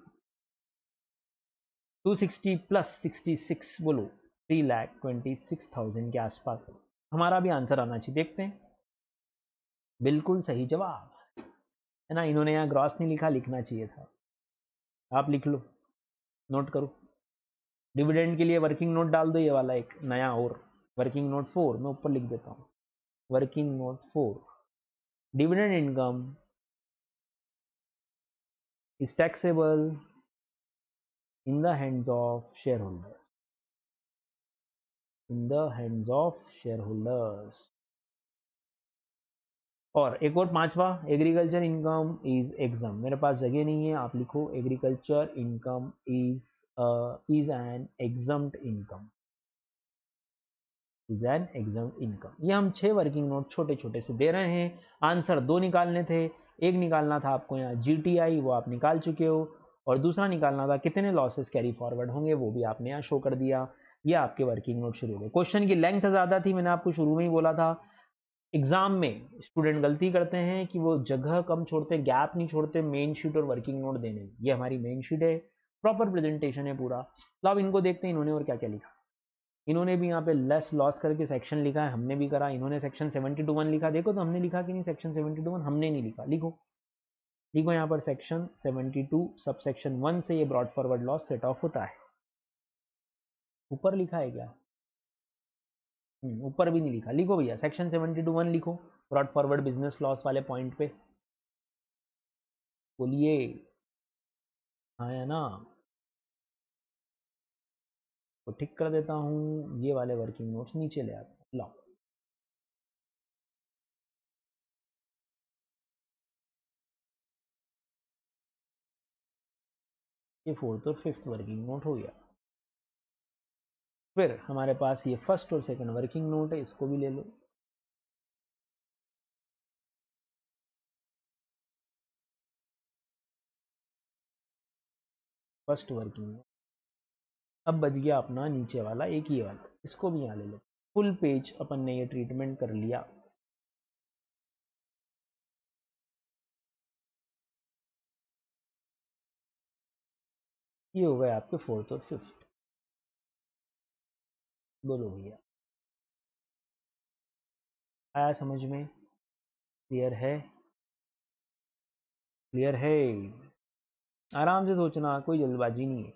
260 प्लस 66 बोलो 3,26,000 के आसपास हमारा भी आंसर आना चाहिए। देखते हैं, बिल्कुल सही जवाब है ना। इन्होंने यहाँ ग्रॉस नहीं लिखा, लिखना चाहिए था। आप लिख लो, नोट करो। डिविडेंड के लिए वर्किंग नोट डाल दो, ये वाला एक नया और वर्किंग नोट 4 मैं ऊपर लिख देता हूँ। Working note 4, dividend income is taxable in the hands of shareholders, in the hands of shareholders। और एक और पांचवा, एग्रीकल्चर इनकम इज एग्जाम। मेरे पास जगह नहीं है, आप लिखो agriculture income is an exempt income, is an exempt income. ये हम 6 वर्किंग नोट छोटे छोटे से दे रहे हैं। आंसर 2 निकालने थे, एक निकालना था आपको यहाँ जीटीआई, वो आप निकाल चुके हो, और दूसरा निकालना था कितने लॉसेस कैरी फॉरवर्ड होंगे, वो भी आपने यहाँ शो कर दिया। ये आपके वर्किंग नोट शुरू हुए। क्वेश्चन की लेंथ ज़्यादा थी, मैंने आपको शुरू में ही बोला था। एग्जाम में स्टूडेंट गलती करते हैं कि वो जगह कम छोड़ते, गैप नहीं छोड़ते मेन शीट और वर्किंग नोट देने में। ये हमारी मेन शीट है, प्रॉपर प्रेजेंटेशन है पूरा। तो अब इनको देखते हैं इन्होंने और क्या क्या लिखा। इन्होंने भी यहाँ पे लेस लॉस करके सेक्शन लिखा है, हमने भी करा। इन्होंने सेक्शन 72(1) लिखा, देखो तो हमने लिखा कि नहीं सेक्शन 72(1) हमने नहीं लिखा। लिखो, लिखो यहाँ पर सेक्शन 72 सब सेक्शन 1 से ये brought forward loss set of होता है। ऊपर लिखा है क्या? ऊपर भी नहीं लिखा। लिखो भैया सेक्शन 72(1) लिखो, ब्रॉड फॉरवर्ड बिजनेस लॉस वाले पॉइंट पे। बोलिए हाँ या ना। तो ठीक कर देता हूँ, ये वाले वर्किंग नोट्स नीचे ले आते हैं। लो ये 4th और 5th वर्किंग नोट हो गया। फिर हमारे पास ये 1st और 2nd वर्किंग नोट है, इसको भी ले लो। First working note. अब बच गया अपना नीचे वाला, एक ही वाला, इसको भी यहाँ ले लो। फुल पेज अपन ने ये ट्रीटमेंट कर लिया। ये हो गए आपके 4th और 5th। बोलो भैया आया समझ में? क्लियर है? क्लियर है? आराम से सोचना, कोई जल्दबाजी नहीं है।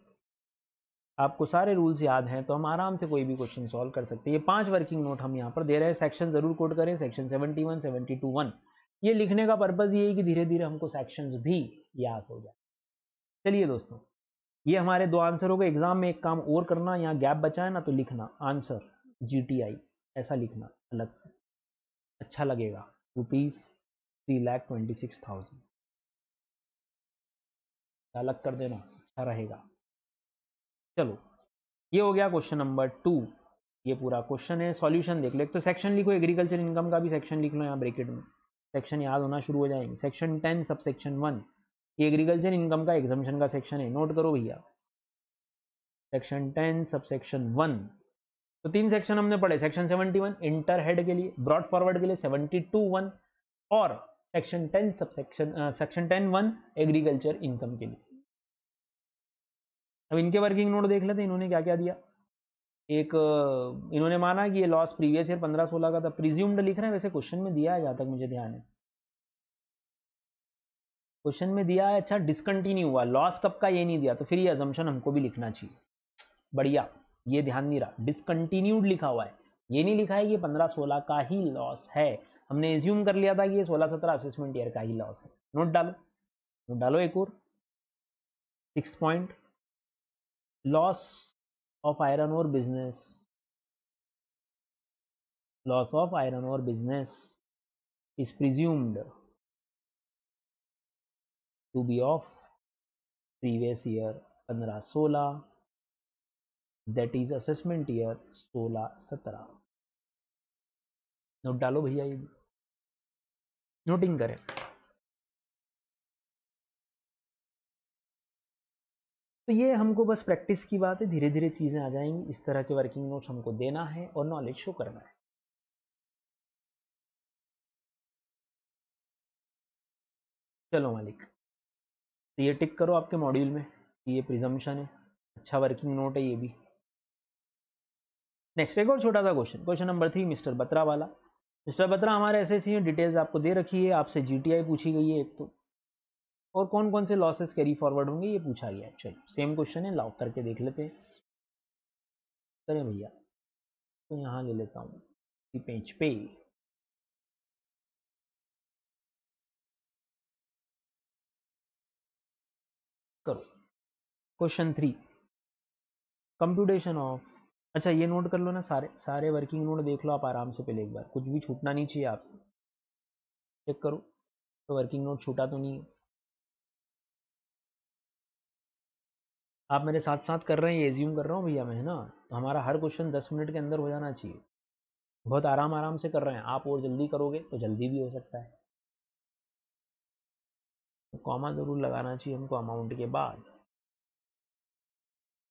आपको सारे रूल्स याद हैं तो हम आराम से कोई भी क्वेश्चन सॉल्व कर सकते हैं। ये 5 वर्किंग नोट हम यहाँ पर दे रहे हैं। सेक्शन जरूर कोड करें, सेक्शन 71, 72(1). ये लिखने का पर्पज ये है कि धीरे धीरे हमको सेक्शंस भी याद हो जाए। चलिए दोस्तों, ये हमारे 2 आंसर हो गए। एग्जाम में एक काम और करना, यहाँ गैप बचा है ना, तो लिखना आंसर जीटीआई ऐसा लिखना अलग से, अच्छा लगेगा। ₹3,26,000 अलग कर देना, अच्छा रहेगा। चलो ये हो गया क्वेश्चन नंबर 2। ये पूरा क्वेश्चन है, सॉल्यूशन देख लो। एक तो सेक्शन लिखो, एग्रीकल्चर इनकम का भी सेक्शन लिख लो यहाँ ब्रैकेट में, सेक्शन याद होना शुरू हो जाएंगे। सेक्शन 10 सब सेक्शन 1, ये एग्रीकल्चर इनकम का एग्जाम्पशन का सेक्शन है, नोट करो भैया। Section 10 sub section 1। तो 3 सेक्शन हमने पढ़े। सेक्शन 71 इंटर हेड के लिए, ब्रॉड फॉरवर्ड के लिए 72(1), और section 10 sub section 10(1) agriculture income के लिए। अब इनके वर्किंग नोट देख लेते हैं, इन्होंने क्या क्या दिया। एक इन्होंने माना कि ये लॉस प्रीवियस ईयर 15-16 का था, प्रिज्यूम्ड लिख रहे हैं, वैसे क्वेश्चन में दिया है जहां तक मुझे ध्यान है, क्वेश्चन में दिया है। अच्छा डिसकंटिन्यू हुआ, लॉस कब का ये नहीं दिया, तो फिर ये अजम्पशन हमको भी लिखना चाहिए। बढ़िया, ये ध्यान नहीं रहा, डिसकंटिन्यूड लिखा हुआ है, ये नहीं लिखा है कि 15-16 का ही लॉस है। हमने एज्यूम कर लिया था कि ये 16-17 असेसमेंट ईयर का ही लॉस है। नोट डालो एक और 6 point, loss of iron ore business, loss of iron ore business is presumed to be of previous year 15-16, that is assessment year 16-17। Note डालो भैया, ये नोटिंग करें। तो ये हमको बस प्रैक्टिस की बात है, धीरे धीरे चीजें आ जाएंगी। इस तरह के वर्किंग नोट्स हमको देना है और नॉलेज शो करना है। चलो मालिक, तो ये टिक करो आपके मॉड्यूल में, ये प्रिजम्पशन है, अच्छा वर्किंग नोट है ये भी। नेक्स्ट एक और छोटा सा question, question number 3 mister Batra वाला। मिस्टर बत्रा हमारे एसएससी में डिटेल्स आपको दे रखी है, आपसे जीटीआई पूछी गई है एक तो, और कौन कौन से लॉसेस कैरी फॉरवर्ड होंगे ये पूछा गया है। चलो सेम क्वेश्चन है, लॉक करके देख लेते हैं। करें भैया, तो यहाँ ले लेता हूँ पेज पे, करो क्वेश्चन 3 कंप्यूटेशन ऑफ। अच्छा ये नोट कर लो ना, सारे वर्किंग नोट देख लो आप आराम से पहले एक बार, कुछ भी छूटना नहीं चाहिए आपसे। चेक करो तो वर्किंग नोट छूटा तो नहीं है। आप मेरे साथ साथ कर रहे हैं, ये एज्यूम कर रहा हूँ भैया मैं, है ना। तो हमारा हर क्वेश्चन 10 मिनट के अंदर हो जाना चाहिए। बहुत आराम आराम से कर रहे हैं आप, और जल्दी करोगे तो जल्दी भी हो सकता है। तो कॉमा ज़रूर लगाना चाहिए हमको अमाउंट के बाद। इस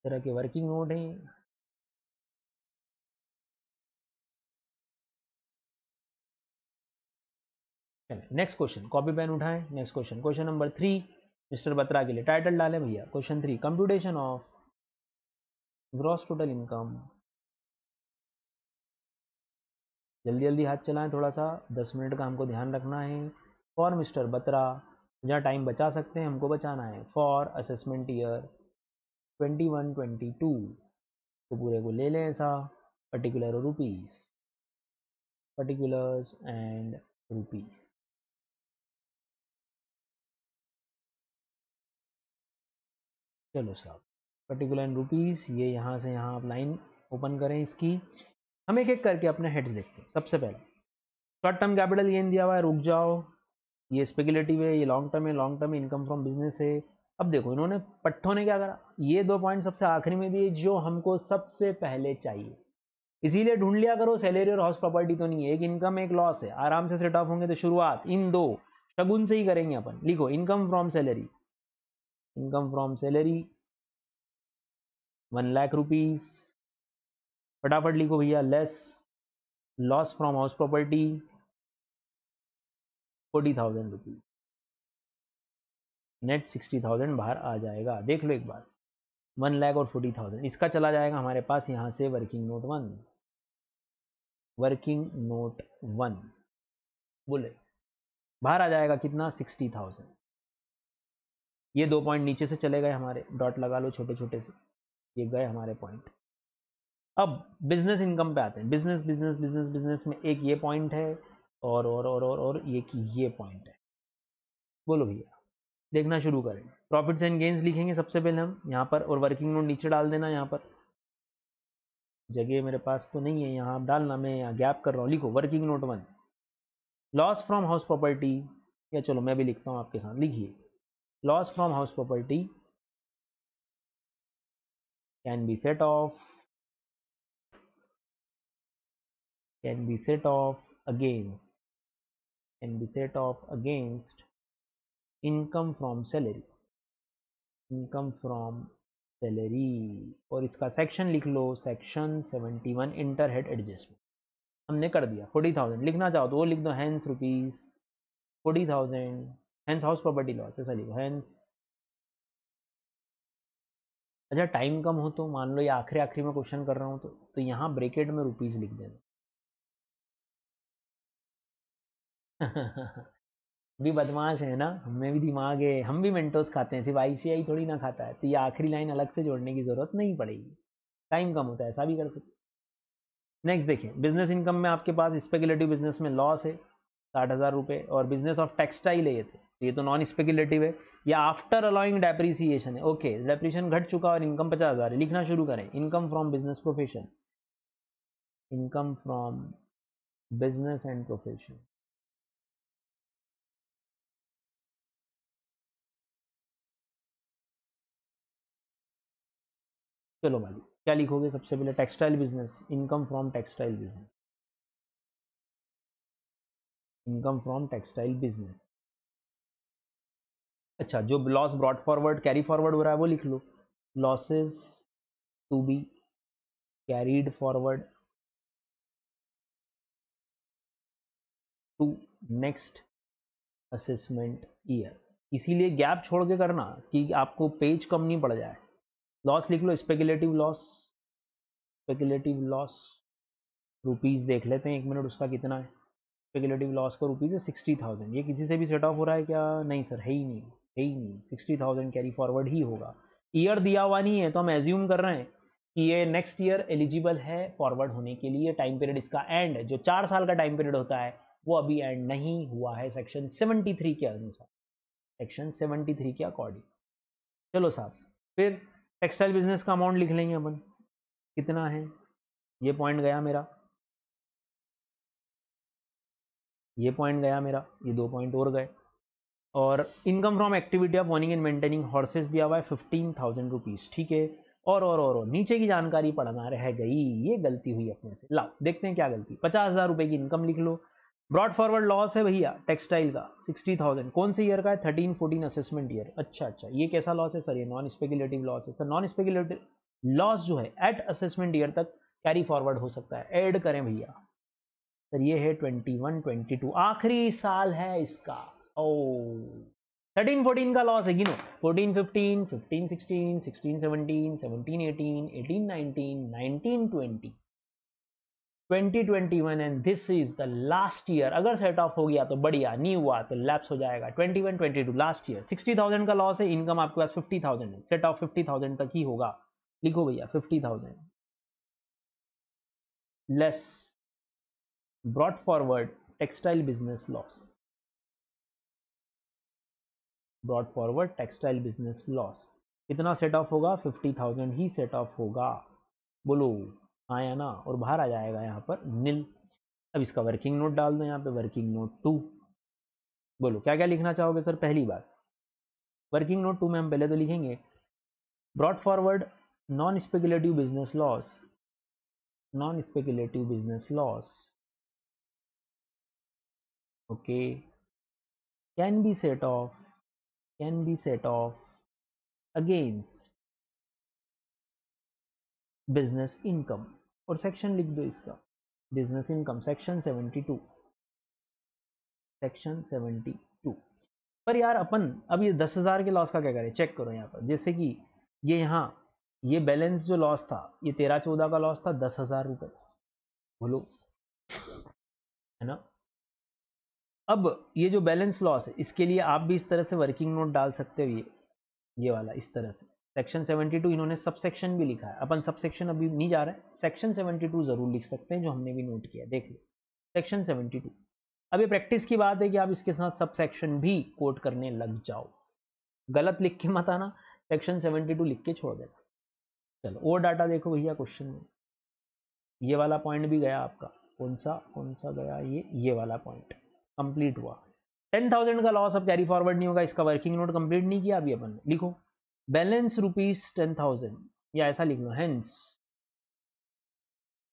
तरह के वर्किंग नोट हैं। नेक्स्ट क्वेश्चन, कॉपी पेन उठाएं। Next question, question number 3 mister Batra के लिए। टाइटल डालें भैया, question 3 computation of gross total income. जल्दी जल्दी हाथ चलाएं थोड़ा सा, 10 मिनट का हमको ध्यान रखना है। फॉर मिस्टर बत्रा, जहाँ टाइम बचा सकते हैं हमको बचाना है। फॉर असेसमेंट ईयर 21-22, तो पूरे को ले लें ऐसा, particular rupees, particulars and rupees. चलो साहब, पर्टिकुलर एंड रुपीस, ये यहाँ से यहाँ आप लाइन ओपन करें इसकी। हम एक एक करके अपने हेड्स देखते हैं। सबसे पहले शॉर्ट टर्म कैपिटल गेन दिया हुआ है, रुक जाओ, ये स्पेकुलेटिव है, ये लॉन्ग टर्म है, long term income from business है। अब देखो इन्होंने पट्टों ने क्या करा, ये 2 पॉइंट सबसे आखिरी में दिए जो हमको सबसे पहले चाहिए, इसीलिए ढूंढ लिया करो। सैलरी और हाउस प्रॉपर्टी तो नहीं है, एक इनकम एक लॉस है, आराम से सेट ऑफ होंगे। तो शुरुआत इन 2 शगुन से ही करेंगे अपन। लिखो income from salary, income from salary 1 lakh rupees, फटाफट लिखो भैया। Less loss from house property 40,000 rupees, net 60,000 बाहर आ जाएगा। देख लो एक बार, 1 लाख और 40,000, इसका चला जाएगा हमारे पास यहाँ से वर्किंग नोट 1, वर्किंग नोट 1 बोले बाहर आ जाएगा कितना, 60,000। ये 2 पॉइंट नीचे से चले गए हमारे, डॉट लगा लो छोटे छोटे से, ये गए हमारे पॉइंट। अब बिजनेस इनकम पे आते हैं। बिजनेस बिजनेस बिजनेस बिजनेस में एक ये पॉइंट है, और एक ये पॉइंट है। बोलो भैया, देखना शुरू करें। प्रॉफिट्स एंड गेन्स लिखेंगे सबसे पहले हम यहाँ पर, और वर्किंग नोट नीचे डाल देना। यहाँ पर जगह मेरे पास तो नहीं है, यहाँ आप डालना, मैं यहाँ गैप कर रहा हूँ। लिखो working note 1, loss from house property, या चलो मैं भी लिखता हूँ आपके साथ, लिखिए loss from house property can be set of, can be set off against, can be set off against income from salary, income from salary। और इसका सेक्शन लिख लो, सेक्शन 71 इंटर हेड एडजस्टमेंट हमने कर दिया। 40,000 लिखना चाहो तो वो लिख दो, hence rupees 40,000, hence house property loss, ऐसा लिखो हैंस। अच्छा टाइम कम हो तो, मान लो ये आखिरी आखिरी में क्वेश्चन कर रहा हूँ तो यहाँ ब्रेकेट में रुपीज लिख देना। भी बदमाश है ना, हमें भी दिमाग है, हम भी मेंटोस खाते हैं, सिर्फ आईसीआई थोड़ी ना खाता है। तो ये आखिरी लाइन अलग से जोड़ने की जरूरत नहीं पड़ेगी, टाइम कम होता है, ऐसा भी कर सकते। नेक्स्ट देखिए, बिजनेस इनकम में आपके पास स्पेकुलेटिव बिजनेस में लॉस है, 60,000 रुपये, और बिजनेस ऑफ टेक्सटाइल है ये तो नॉन स्पेकुलेटिव है, या आफ्टर अलाउइंग डेप्रिसिएशन है। ओके, डेप्रिसिएशन घट चुका और इनकम 50,000 है, लिखना शुरू करें। Income from business profession, income from business and profession. चलो भाई, क्या लिखोगे सबसे पहले? Textile business, income from textile business, income from textile business. अच्छा, जो loss brought forward carry forward हो रहा है वो लिख लो, losses to be carried forward to next assessment year. इसीलिए गैप छोड़ के करना कि आपको पेज कम नहीं पड़ जाए। लॉस लिख लो, speculative loss, speculative loss rupees देख लेते हैं 1 मिनट उसका कितना है। स्पेकुलेटिव लॉस का रुपीज है 60,000। ये किसी से भी सेट ऑफ हो रहा है क्या? नहीं सर, है ही नहीं, है ही नहीं। 60,000 कैरी फॉरवर्ड ही होगा। ईयर दिया हुआ नहीं है तो हम एज्यूम कर रहे हैं कि ये नेक्स्ट ईयर एलिजिबल है फॉरवर्ड होने के लिए। टाइम पीरियड इसका एंड, जो 4 साल का टाइम पीरियड होता है वो अभी एंड नहीं हुआ है सेक्शन 73 के अनुसार, सेक्शन 73 के अकॉर्डिंग। चलो साहब, फिर टेक्सटाइल बिजनेस का अमाउंट लिख लेंगे अपन, कितना है। ये पॉइंट गया मेरा, ये पॉइंट गया मेरा, ये 2 पॉइंट और गए। और income from activity of owning and maintaining horses दिया हुआ है 15,000 रुपीज, ठीक है। और नीचे की जानकारी पढ़ना रह गई, ये गलती हुई अपने से। लाओ देखते हैं क्या गलती। 50,000 रुपए की इनकम लिख लो। ब्रॉड फॉरवर्ड लॉस है भैया टेक्सटाइल का 60,000, कौन से ईयर का है? 13-14 असेसमेंट ईयर। अच्छा अच्छा, ये कैसा लॉस है सर? ये नॉन स्पेकुलेटिव लॉस है सर। नॉन स्पेकुलेटिव लॉस जो है एट असेसमेंट ईयर तक कैरी फॉरवर्ड हो सकता है। ऐड करें भैया सर, ये है 21-22, आखिरी साल है इसका। ओ 13-14 का लॉस है, गिनो। 14-15, 15-16, 16-17, 17-18, 18-19, 19-20, 20-21 and this is the last year. अगर सेट ऑफ हो गया तो बढ़िया, नहीं हुआ तो लैप्स हो जाएगा। 21-22 लास्ट ईयर। 60,000 का लॉस है, इनकम आपके पास 50,000 है, सेट ऑफ 50,000 तक ही होगा। लिखो भैया 50,000 less brought forward textile business loss, brought forward textile business loss. कितना सेट ऑफ होगा? 50,000 ही सेट ऑफ होगा। बोलो आया ना, और बाहर आ जाएगा यहाँ पर नील। अब इसका वर्किंग नोट डाल दो यहाँ पे, वर्किंग नोट 2। बोलो क्या क्या लिखना चाहोगे सर? पहली बात, वर्किंग नोट 2 में हम पहले तो लिखेंगे brought forward non speculative business loss, non speculative business loss okay can be set off, can be set off against business income. और सेक्शन लिख दो इसका, बिजनेस इनकम सेक्शन 72, सेक्शन 72। पर यार अपन अब ये 10,000 के लॉस का क्या करें? चेक करो यहाँ पर, जैसे कि ये यहाँ ये बैलेंस जो लॉस था ये 13-14 का लॉस था 10,000 रुपये, बोलो है ना। अब ये जो बैलेंस लॉस है इसके लिए आप भी इस तरह से वर्किंग नोट डाल सकते हो, ये वाला इस तरह से। सेक्शन 72 इन्होंने सब सेक्शन भी लिखा है, अपन सब सेक्शन अभी नहीं जा रहे हैं, सेक्शन 72 जरूर लिख सकते हैं जो हमने भी नोट किया, देख लो सेक्शन 72। अब ये प्रैक्टिस की बात है कि आप इसके साथ सब सेक्शन भी कोट करने लग जाओ, गलत लिख के मत आना, सेक्शन 72 लिख के छोड़ देना। चलो और डाटा देखो भैया क्वेश्चन में, ये वाला पॉइंट भी गया आपका, कौन सा गया? ये वाला पॉइंट कंप्लीट हुआ। 10,000 का लॉस अब कैरी फॉरवर्ड नहीं होगा, इसका वर्किंग नोट कंप्लीट नहीं किया अभी अपन। लिखो बैलेंस रुपीज 10,000, या ऐसा लिख लो hence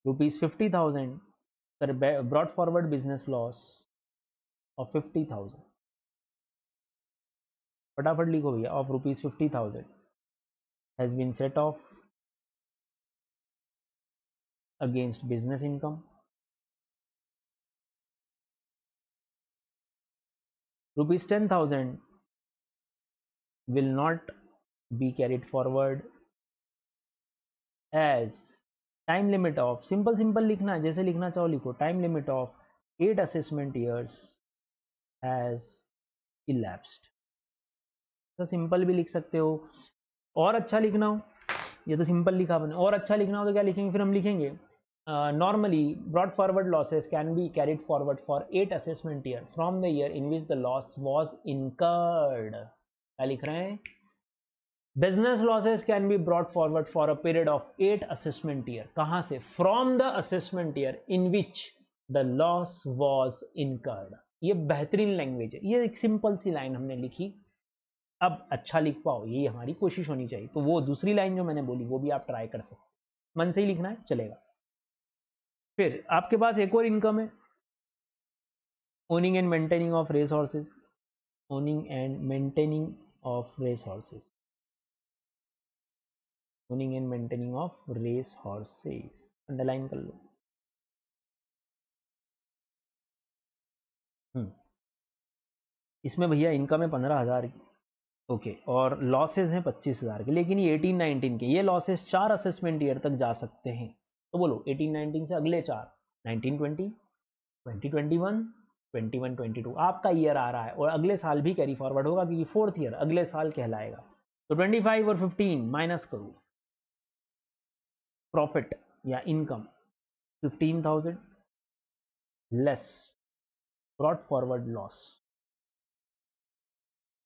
rupees 50,000 brought forward business loss of 50,000। फटाफट लिखो भैया, of rupees 50,000 has been set off against business income, rupees 10,000 will not be carried forward as time limit of, simple लिखना है, जैसे लिखना चाहो लिखो, time limit of 8 assessment years has elapsed। तो सिंपल भी लिख सकते हो, और अच्छा लिखना हो, ये तो सिंपल लिखा आपने, और अच्छा लिखना हो तो क्या लिखेंगे? फिर हम लिखेंगे normally brought forward losses can be carried forward for 8 assessment year from the year in which the loss was incurred. क्या लिख रहे हैं? Business losses can be brought forward for a period of 8 assessment year. कहाँ से? From the assessment year in which the loss was incurred. ये बेहतरीन language है, ये एक सिंपल सी लाइन हमने लिखी, अब अच्छा लिख पाओ ये हमारी कोशिश होनी चाहिए। तो वो दूसरी लाइन जो मैंने बोली वो भी आप ट्राई कर सकते, मन से ही लिखना है, चलेगा। फिर आपके पास एक और इनकम है, owning and maintaining of race horses, owning and maintaining of race horses, owning and maintaining of race horses, underline कर लो। इसमें भैया इनकम है 15,000 की, ओके, और लॉसेज हैं 25,000 के, लेकिन ये 18-19 के, ये लॉसेज 4 असेसमेंट ईयर तक जा सकते हैं। तो बोलो 18-19 से अगले 4, 19-20, 20-21, 21-22 आपका ईयर आ रहा है, और अगले साल भी कैरी फॉरवर्ड होगा क्योंकि 4th ईयर अगले साल कहलाएगा। तो 25 और 15 माइनस करो, प्रॉफिट या income 15,000 less brought forward loss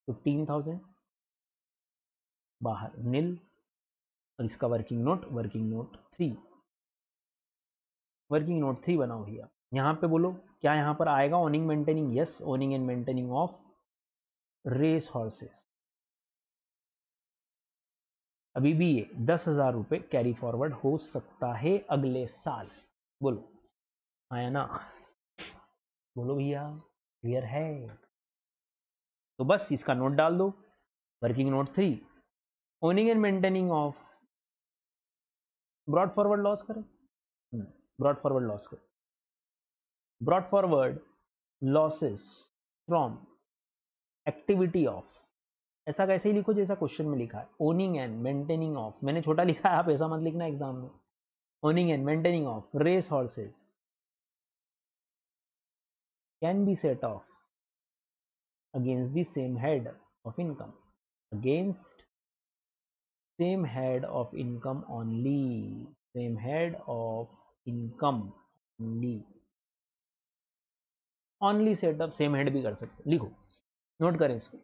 15,000, बाहर नील, और इसका वर्किंग नोट 3, वर्किंग नोट 3 बनाओ भैया। यहाँ पे बोलो क्या यहाँ पर आएगा? Owning maintaining, yes, owning and maintaining of race horses. अभी भी ये 10,000 रुपये कैरी फॉरवर्ड हो सकता है अगले साल। बोलो आया ना? बोलो भैया क्लियर है? तो बस इसका नोट डाल दो, working note 3, owning and maintaining of brought forward loss करें, ब्रॉड फॉरवर्ड लॉस करें, broad forward losses from activity of, ऐसा कैसे ही लिखो जैसा क्वेश्चन में लिखा है, ओनिंग एंड मेंटेनिंग ऑफ, मैंने छोटा लिखा है, आप ऐसा मत लिखना एग्जाम में, owning and maintaining of race horses can be set off against the same head of income, against same head of income only, same head of income only, only set up same head भी कर सकते, लिखो, note करें इसको।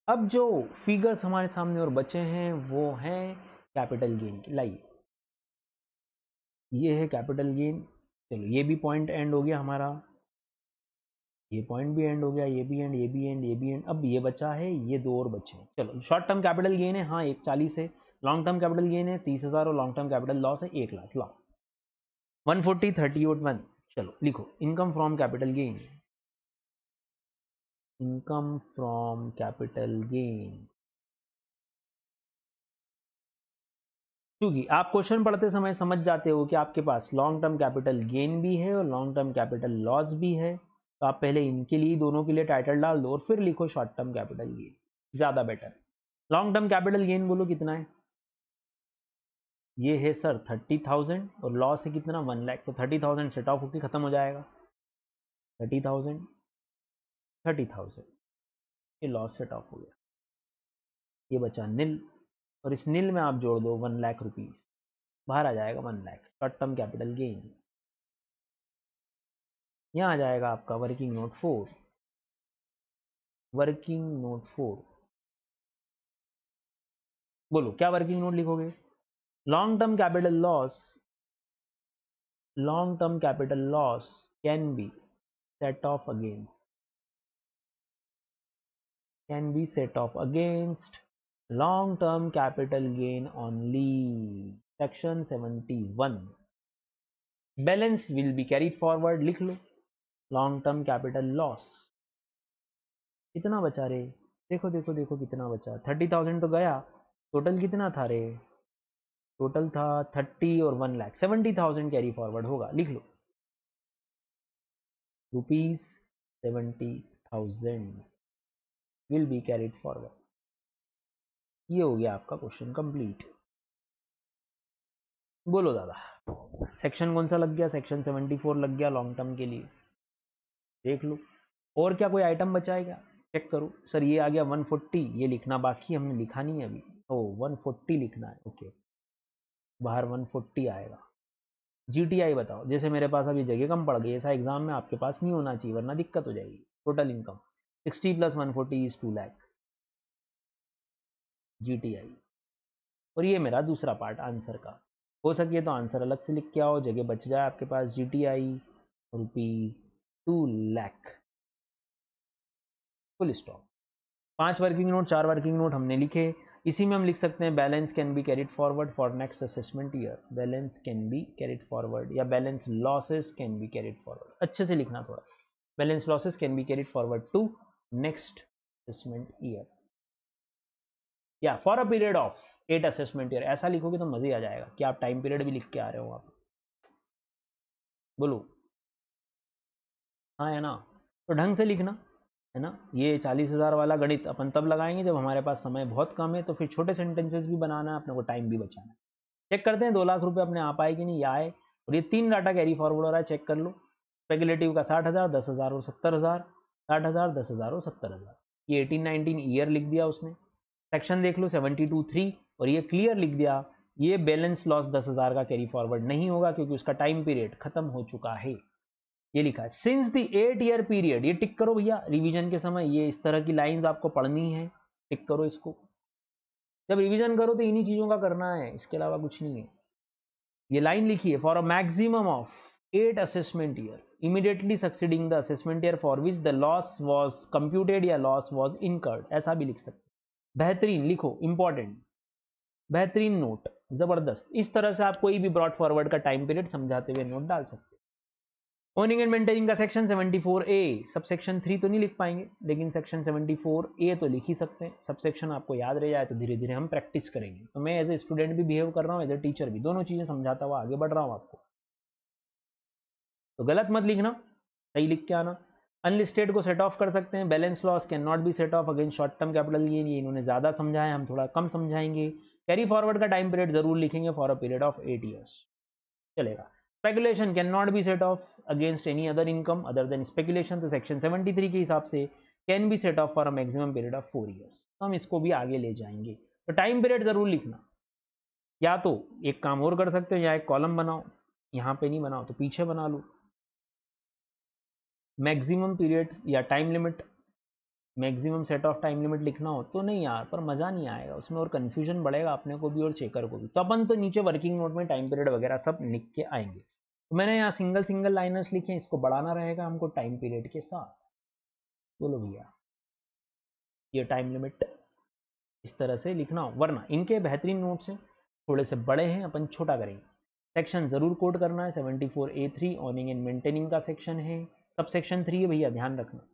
अब जो figures हमारे सामने और बचे हैं वो हैं कैपिटल गेन की, लाइए ये है कैपिटल गेन, चलो ये भी पॉइंट एंड हो गया हमारा, ये पॉइंट भी एंड हो गया, ये भी एंड, ये भी एंड, ये भी एंड, अब ये बचा है, ये 2 और बचे हैं। चलो शॉर्ट टर्म कैपिटल गेन है हाँ 140 है, लॉन्ग टर्म कैपिटल गेन है 30,000, और लॉन्ग टर्म कैपिटल लॉस है 1,00,000, ला 140 30 और 1, चलो लिखो income from capital gain, income from capital gain. क्योंकि आप क्वेश्चन पढ़ते समय समझ जाते हो कि आपके पास लॉन्ग टर्म कैपिटल गेन भी है और लॉन्ग टर्म कैपिटल लॉस भी है, तो आप पहले इनके लिए दोनों के लिए टाइटल डाल दो और फिर लिखो शॉर्ट टर्म कैपिटल गेन, ज्यादा better. Long term capital gain बोलो कितना है? ये है सर 30,000, और लॉस है कितना? 1,00,000, तो 30,000 सेट ऑफ होकर खत्म हो जाएगा, 30,000 30,000, ये लॉस सेट ऑफ हो गया, ये बचा नील, और इस नील में आप जोड़ दो 1,00,000 रुपीज, बाहर आ जाएगा 1,00,000 शॉर्ट टर्म कैपिटल गेन। यहाँ आ जाएगा आपका वर्किंग नोट 4, वर्किंग नोट 4, बोलो क्या वर्किंग नोट लिखोगे? Long term capital loss, long term capital loss can be set off against, can be set off against long term capital gain only, section 71, balance will be carried forward, लिख लो। Long term capital loss कितना बचा रे, देखो देखो देखो कितना बचा, 30,000 तो गया, टोटल कितना था रे, टोटल था 30 और 1 लाख, 70,000 कैरी फॉरवर्ड होगा, लिख लो rupees 70,000 will be carried forward. ये हो गया आपका क्वेश्चन कंप्लीट। बोलो दादा, सेक्शन कौन सा लग गया, सेक्शन 74 लग गया लॉन्ग टर्म के लिए, देख लो। और क्या कोई आइटम बचा है क्या, चेक करो। सर ये आ गया 140, ये लिखना बाकी, हमने लिखा नहीं है अभी। ओ 140 लिखना है, ओके, बाहर 140 आएगा। जीटीआई बताओ, जैसे मेरे पास अभी जगह कम पड़ गई, ऐसा एग्जाम में आपके पास नहीं होना चाहिए वरना दिक्कत हो जाएगी। Total income 60 + 140 = 2 lakh, GTI. और ये मेरा दूसरा पार्ट आंसर का, हो सके तो आंसर अलग से लिख के आओ, जगह बच जाए आपके पास। GTI ₹2 lakh, full stop. 5 working note, 4 working note हमने लिखे। इसी में हम लिख सकते हैं balance can be carried forward for next assessment year, balance can be carried forward, या balance losses can be carried forward, अच्छे से लिखना थोड़ा सा, balance losses can be carried forward to next assessment year, या for a period of 8 assessment year. ऐसा लिखोगे तो मजे आ जाएगा कि आप टाइम पीरियड भी लिख के आ रहे हो आप, बोलो हाँ है ना। तो ढंग से लिखना है ना। ये 40,000 वाला गणित अपन तब लगाएंगे जब हमारे पास समय बहुत कम है, तो फिर छोटे सेंटेंसेस भी बनाना है, अपने को टाइम भी बचाना है। चेक करते हैं 2 लाख रुपए अपने आप आए कि नहीं, या आए। और ये 3 डाटा कैरी फॉरवर्ड हो रहा है, चेक कर लो। स्पेकुलेटिव का 60,000, 10,000 और 70,000, 60,000, 10,000 और 70,000। ये 18-19 ईयर लिख दिया उसने। सेक्शन देख लो 72(3), और ये क्लियर लिख दिया, ये बैलेंस लॉस 10,000 का कैरी फॉरवर्ड नहीं होगा क्योंकि उसका टाइम पीरियड खत्म हो चुका है। ये लिखा है सिंस द 8 ईयर पीरियड, ये टिक करो भैया, रिवीजन के समय ये इस तरह की लाइंस आपको पढ़नी है, टिक करो इसको। जब रिवीजन करो तो इन्हीं चीजों का करना है, इसके अलावा कुछ नहीं है। ये लाइन लिखी है, for a maximum of 8 assessment year immediately succeeding the assessment year for which the loss was computed या लॉस वाज इनकर्ड, ऐसा भी लिख सकते। बेहतरीन लिखो, इंपॉर्टेंट, बेहतरीन नोट, जबरदस्त। इस तरह से आप कोई भी ब्रॉड फॉरवर्ड का टाइम पीरियड समझाते हुए नोट डाल सकते। ओनिंग एंड मेंटेनिंग का सेक्शन 74A, सब सेक्शन 3 तो नहीं लिख पाएंगे, लेकिन सेक्शन 74A तो लिख ही सकते हैं। सब सेक्शन आपको याद रह जाए तो धीरे धीरे हम प्रैक्टिस करेंगे। तो मैं एज ए स्टूडेंट भी बिहेव कर रहा हूँ, एज ए टीचर भी, दोनों चीजें समझाता हुआ आगे बढ़ रहा हूँ आपको। तो गलत मत लिखना, सही लिख के आना। अनलिस्टेड को सेट ऑफ कर सकते हैं, balance loss can not be set off against short term capital gain, ये इन्होंने ज्यादा समझाया, हम थोड़ा कम समझाएंगे। कैरी फॉरवर्ड का टाइम पीरियड जरूर लिखेंगे, for a period of 8 years, चलेगा। Speculation can not be set off against any other income other than speculation, तो सेक्शन 73 के हिसाब से can be set off for a maximum period of 4 years. तो हम इसको भी आगे ले जाएंगे। तो टाइम पीरियड जरूर लिखना, या तो एक काम और कर सकते हो, या एक कॉलम बनाओ, यहाँ पे नहीं बनाओ तो पीछे बना लो, मैक्सिमम पीरियड या time limit, maximum set of time limit लिखना हो तो। नहीं यार, पर मज़ा नहीं आएगा उसमें, और कन्फ्यूजन बढ़ेगा अपने को भी और चेकर को भी। तो अपन तो नीचे वर्किंग नोट में टाइम पीरियड वगैरह सब लिख के आएंगे। तो मैंने यहाँ सिंगल सिंगल लाइनर्स लिखे, इसको बढ़ाना रहेगा हमको टाइम पीरियड के साथ। बोलो भैया, ये टाइम लिमिट इस तरह से लिखना हो, वरना इनके बेहतरीन नोट्स हैं, थोड़े से बड़े हैं, अपन छोटा करेंगे। सेक्शन जरूर कोड करना है, 74A3 ऑनिंग एंड मेंटेनिंग का सेक्शन है, सब सेक्शन 3 है भैया, ध्यान रखना।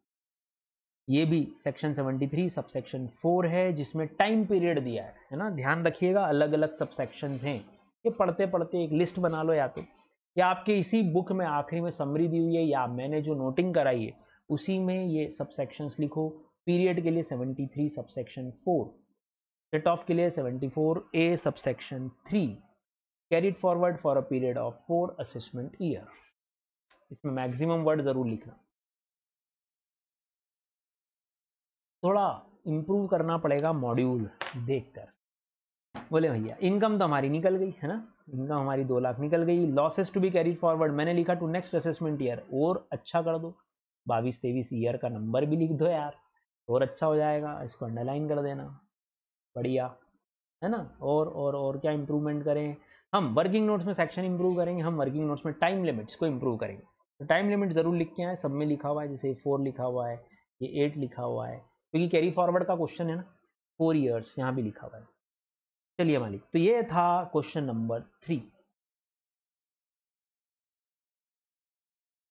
ये भी सेक्शन 73 सब सेक्शन 4 है, जिसमें टाइम पीरियड दिया है ना, ध्यान रखिएगा। अलग अलग सब सेक्शंस हैं, ये पढ़ते पढ़ते एक लिस्ट बना लो, या तो या आपके इसी बुक में आखिरी में समरी दी हुई है, या मैंने जो नोटिंग कराई है उसी में ये सब सेक्शंस लिखो। पीरियड के लिए 73 सब सेक्शन 4, सेट ऑफ के लिए 74A sub section 3, carried forward for a period of 4 assessment year. इसमें मैक्सिमम वर्ड जरूर लिखना, थोड़ा इंप्रूव करना पड़ेगा मॉड्यूल देखकर। बोले भैया इनकम तो हमारी निकल गई है ना, इनकम हमारी 2 लाख निकल गई। Losses to be carried forward मैंने लिखा टू नेक्स्ट असेसमेंट ईयर, और अच्छा कर दो, 22-23 ईयर का नंबर भी लिख दो यार, और अच्छा हो जाएगा, इसको अंडरलाइन कर देना, बढ़िया है ना। और क्या इंप्रूवमेंट करें हम, वर्किंग नोट्स में सेक्शन इंप्रूव करेंगे, हम वर्किंग नोट्स में टाइम लिमिट्स को इंप्रूव करेंगे। तो टाइम लिमिट जरूर लिख के आए, सब में लिखा हुआ है, जैसे 4 लिखा हुआ है, ये 8 लिखा हुआ है, क्योंकि कैरी फॉरवर्ड का क्वेश्चन है ना। 4 years, यहाँ भी लिखा हुआ है। चलिए मालिक, तो ये था क्वेश्चन नंबर 3।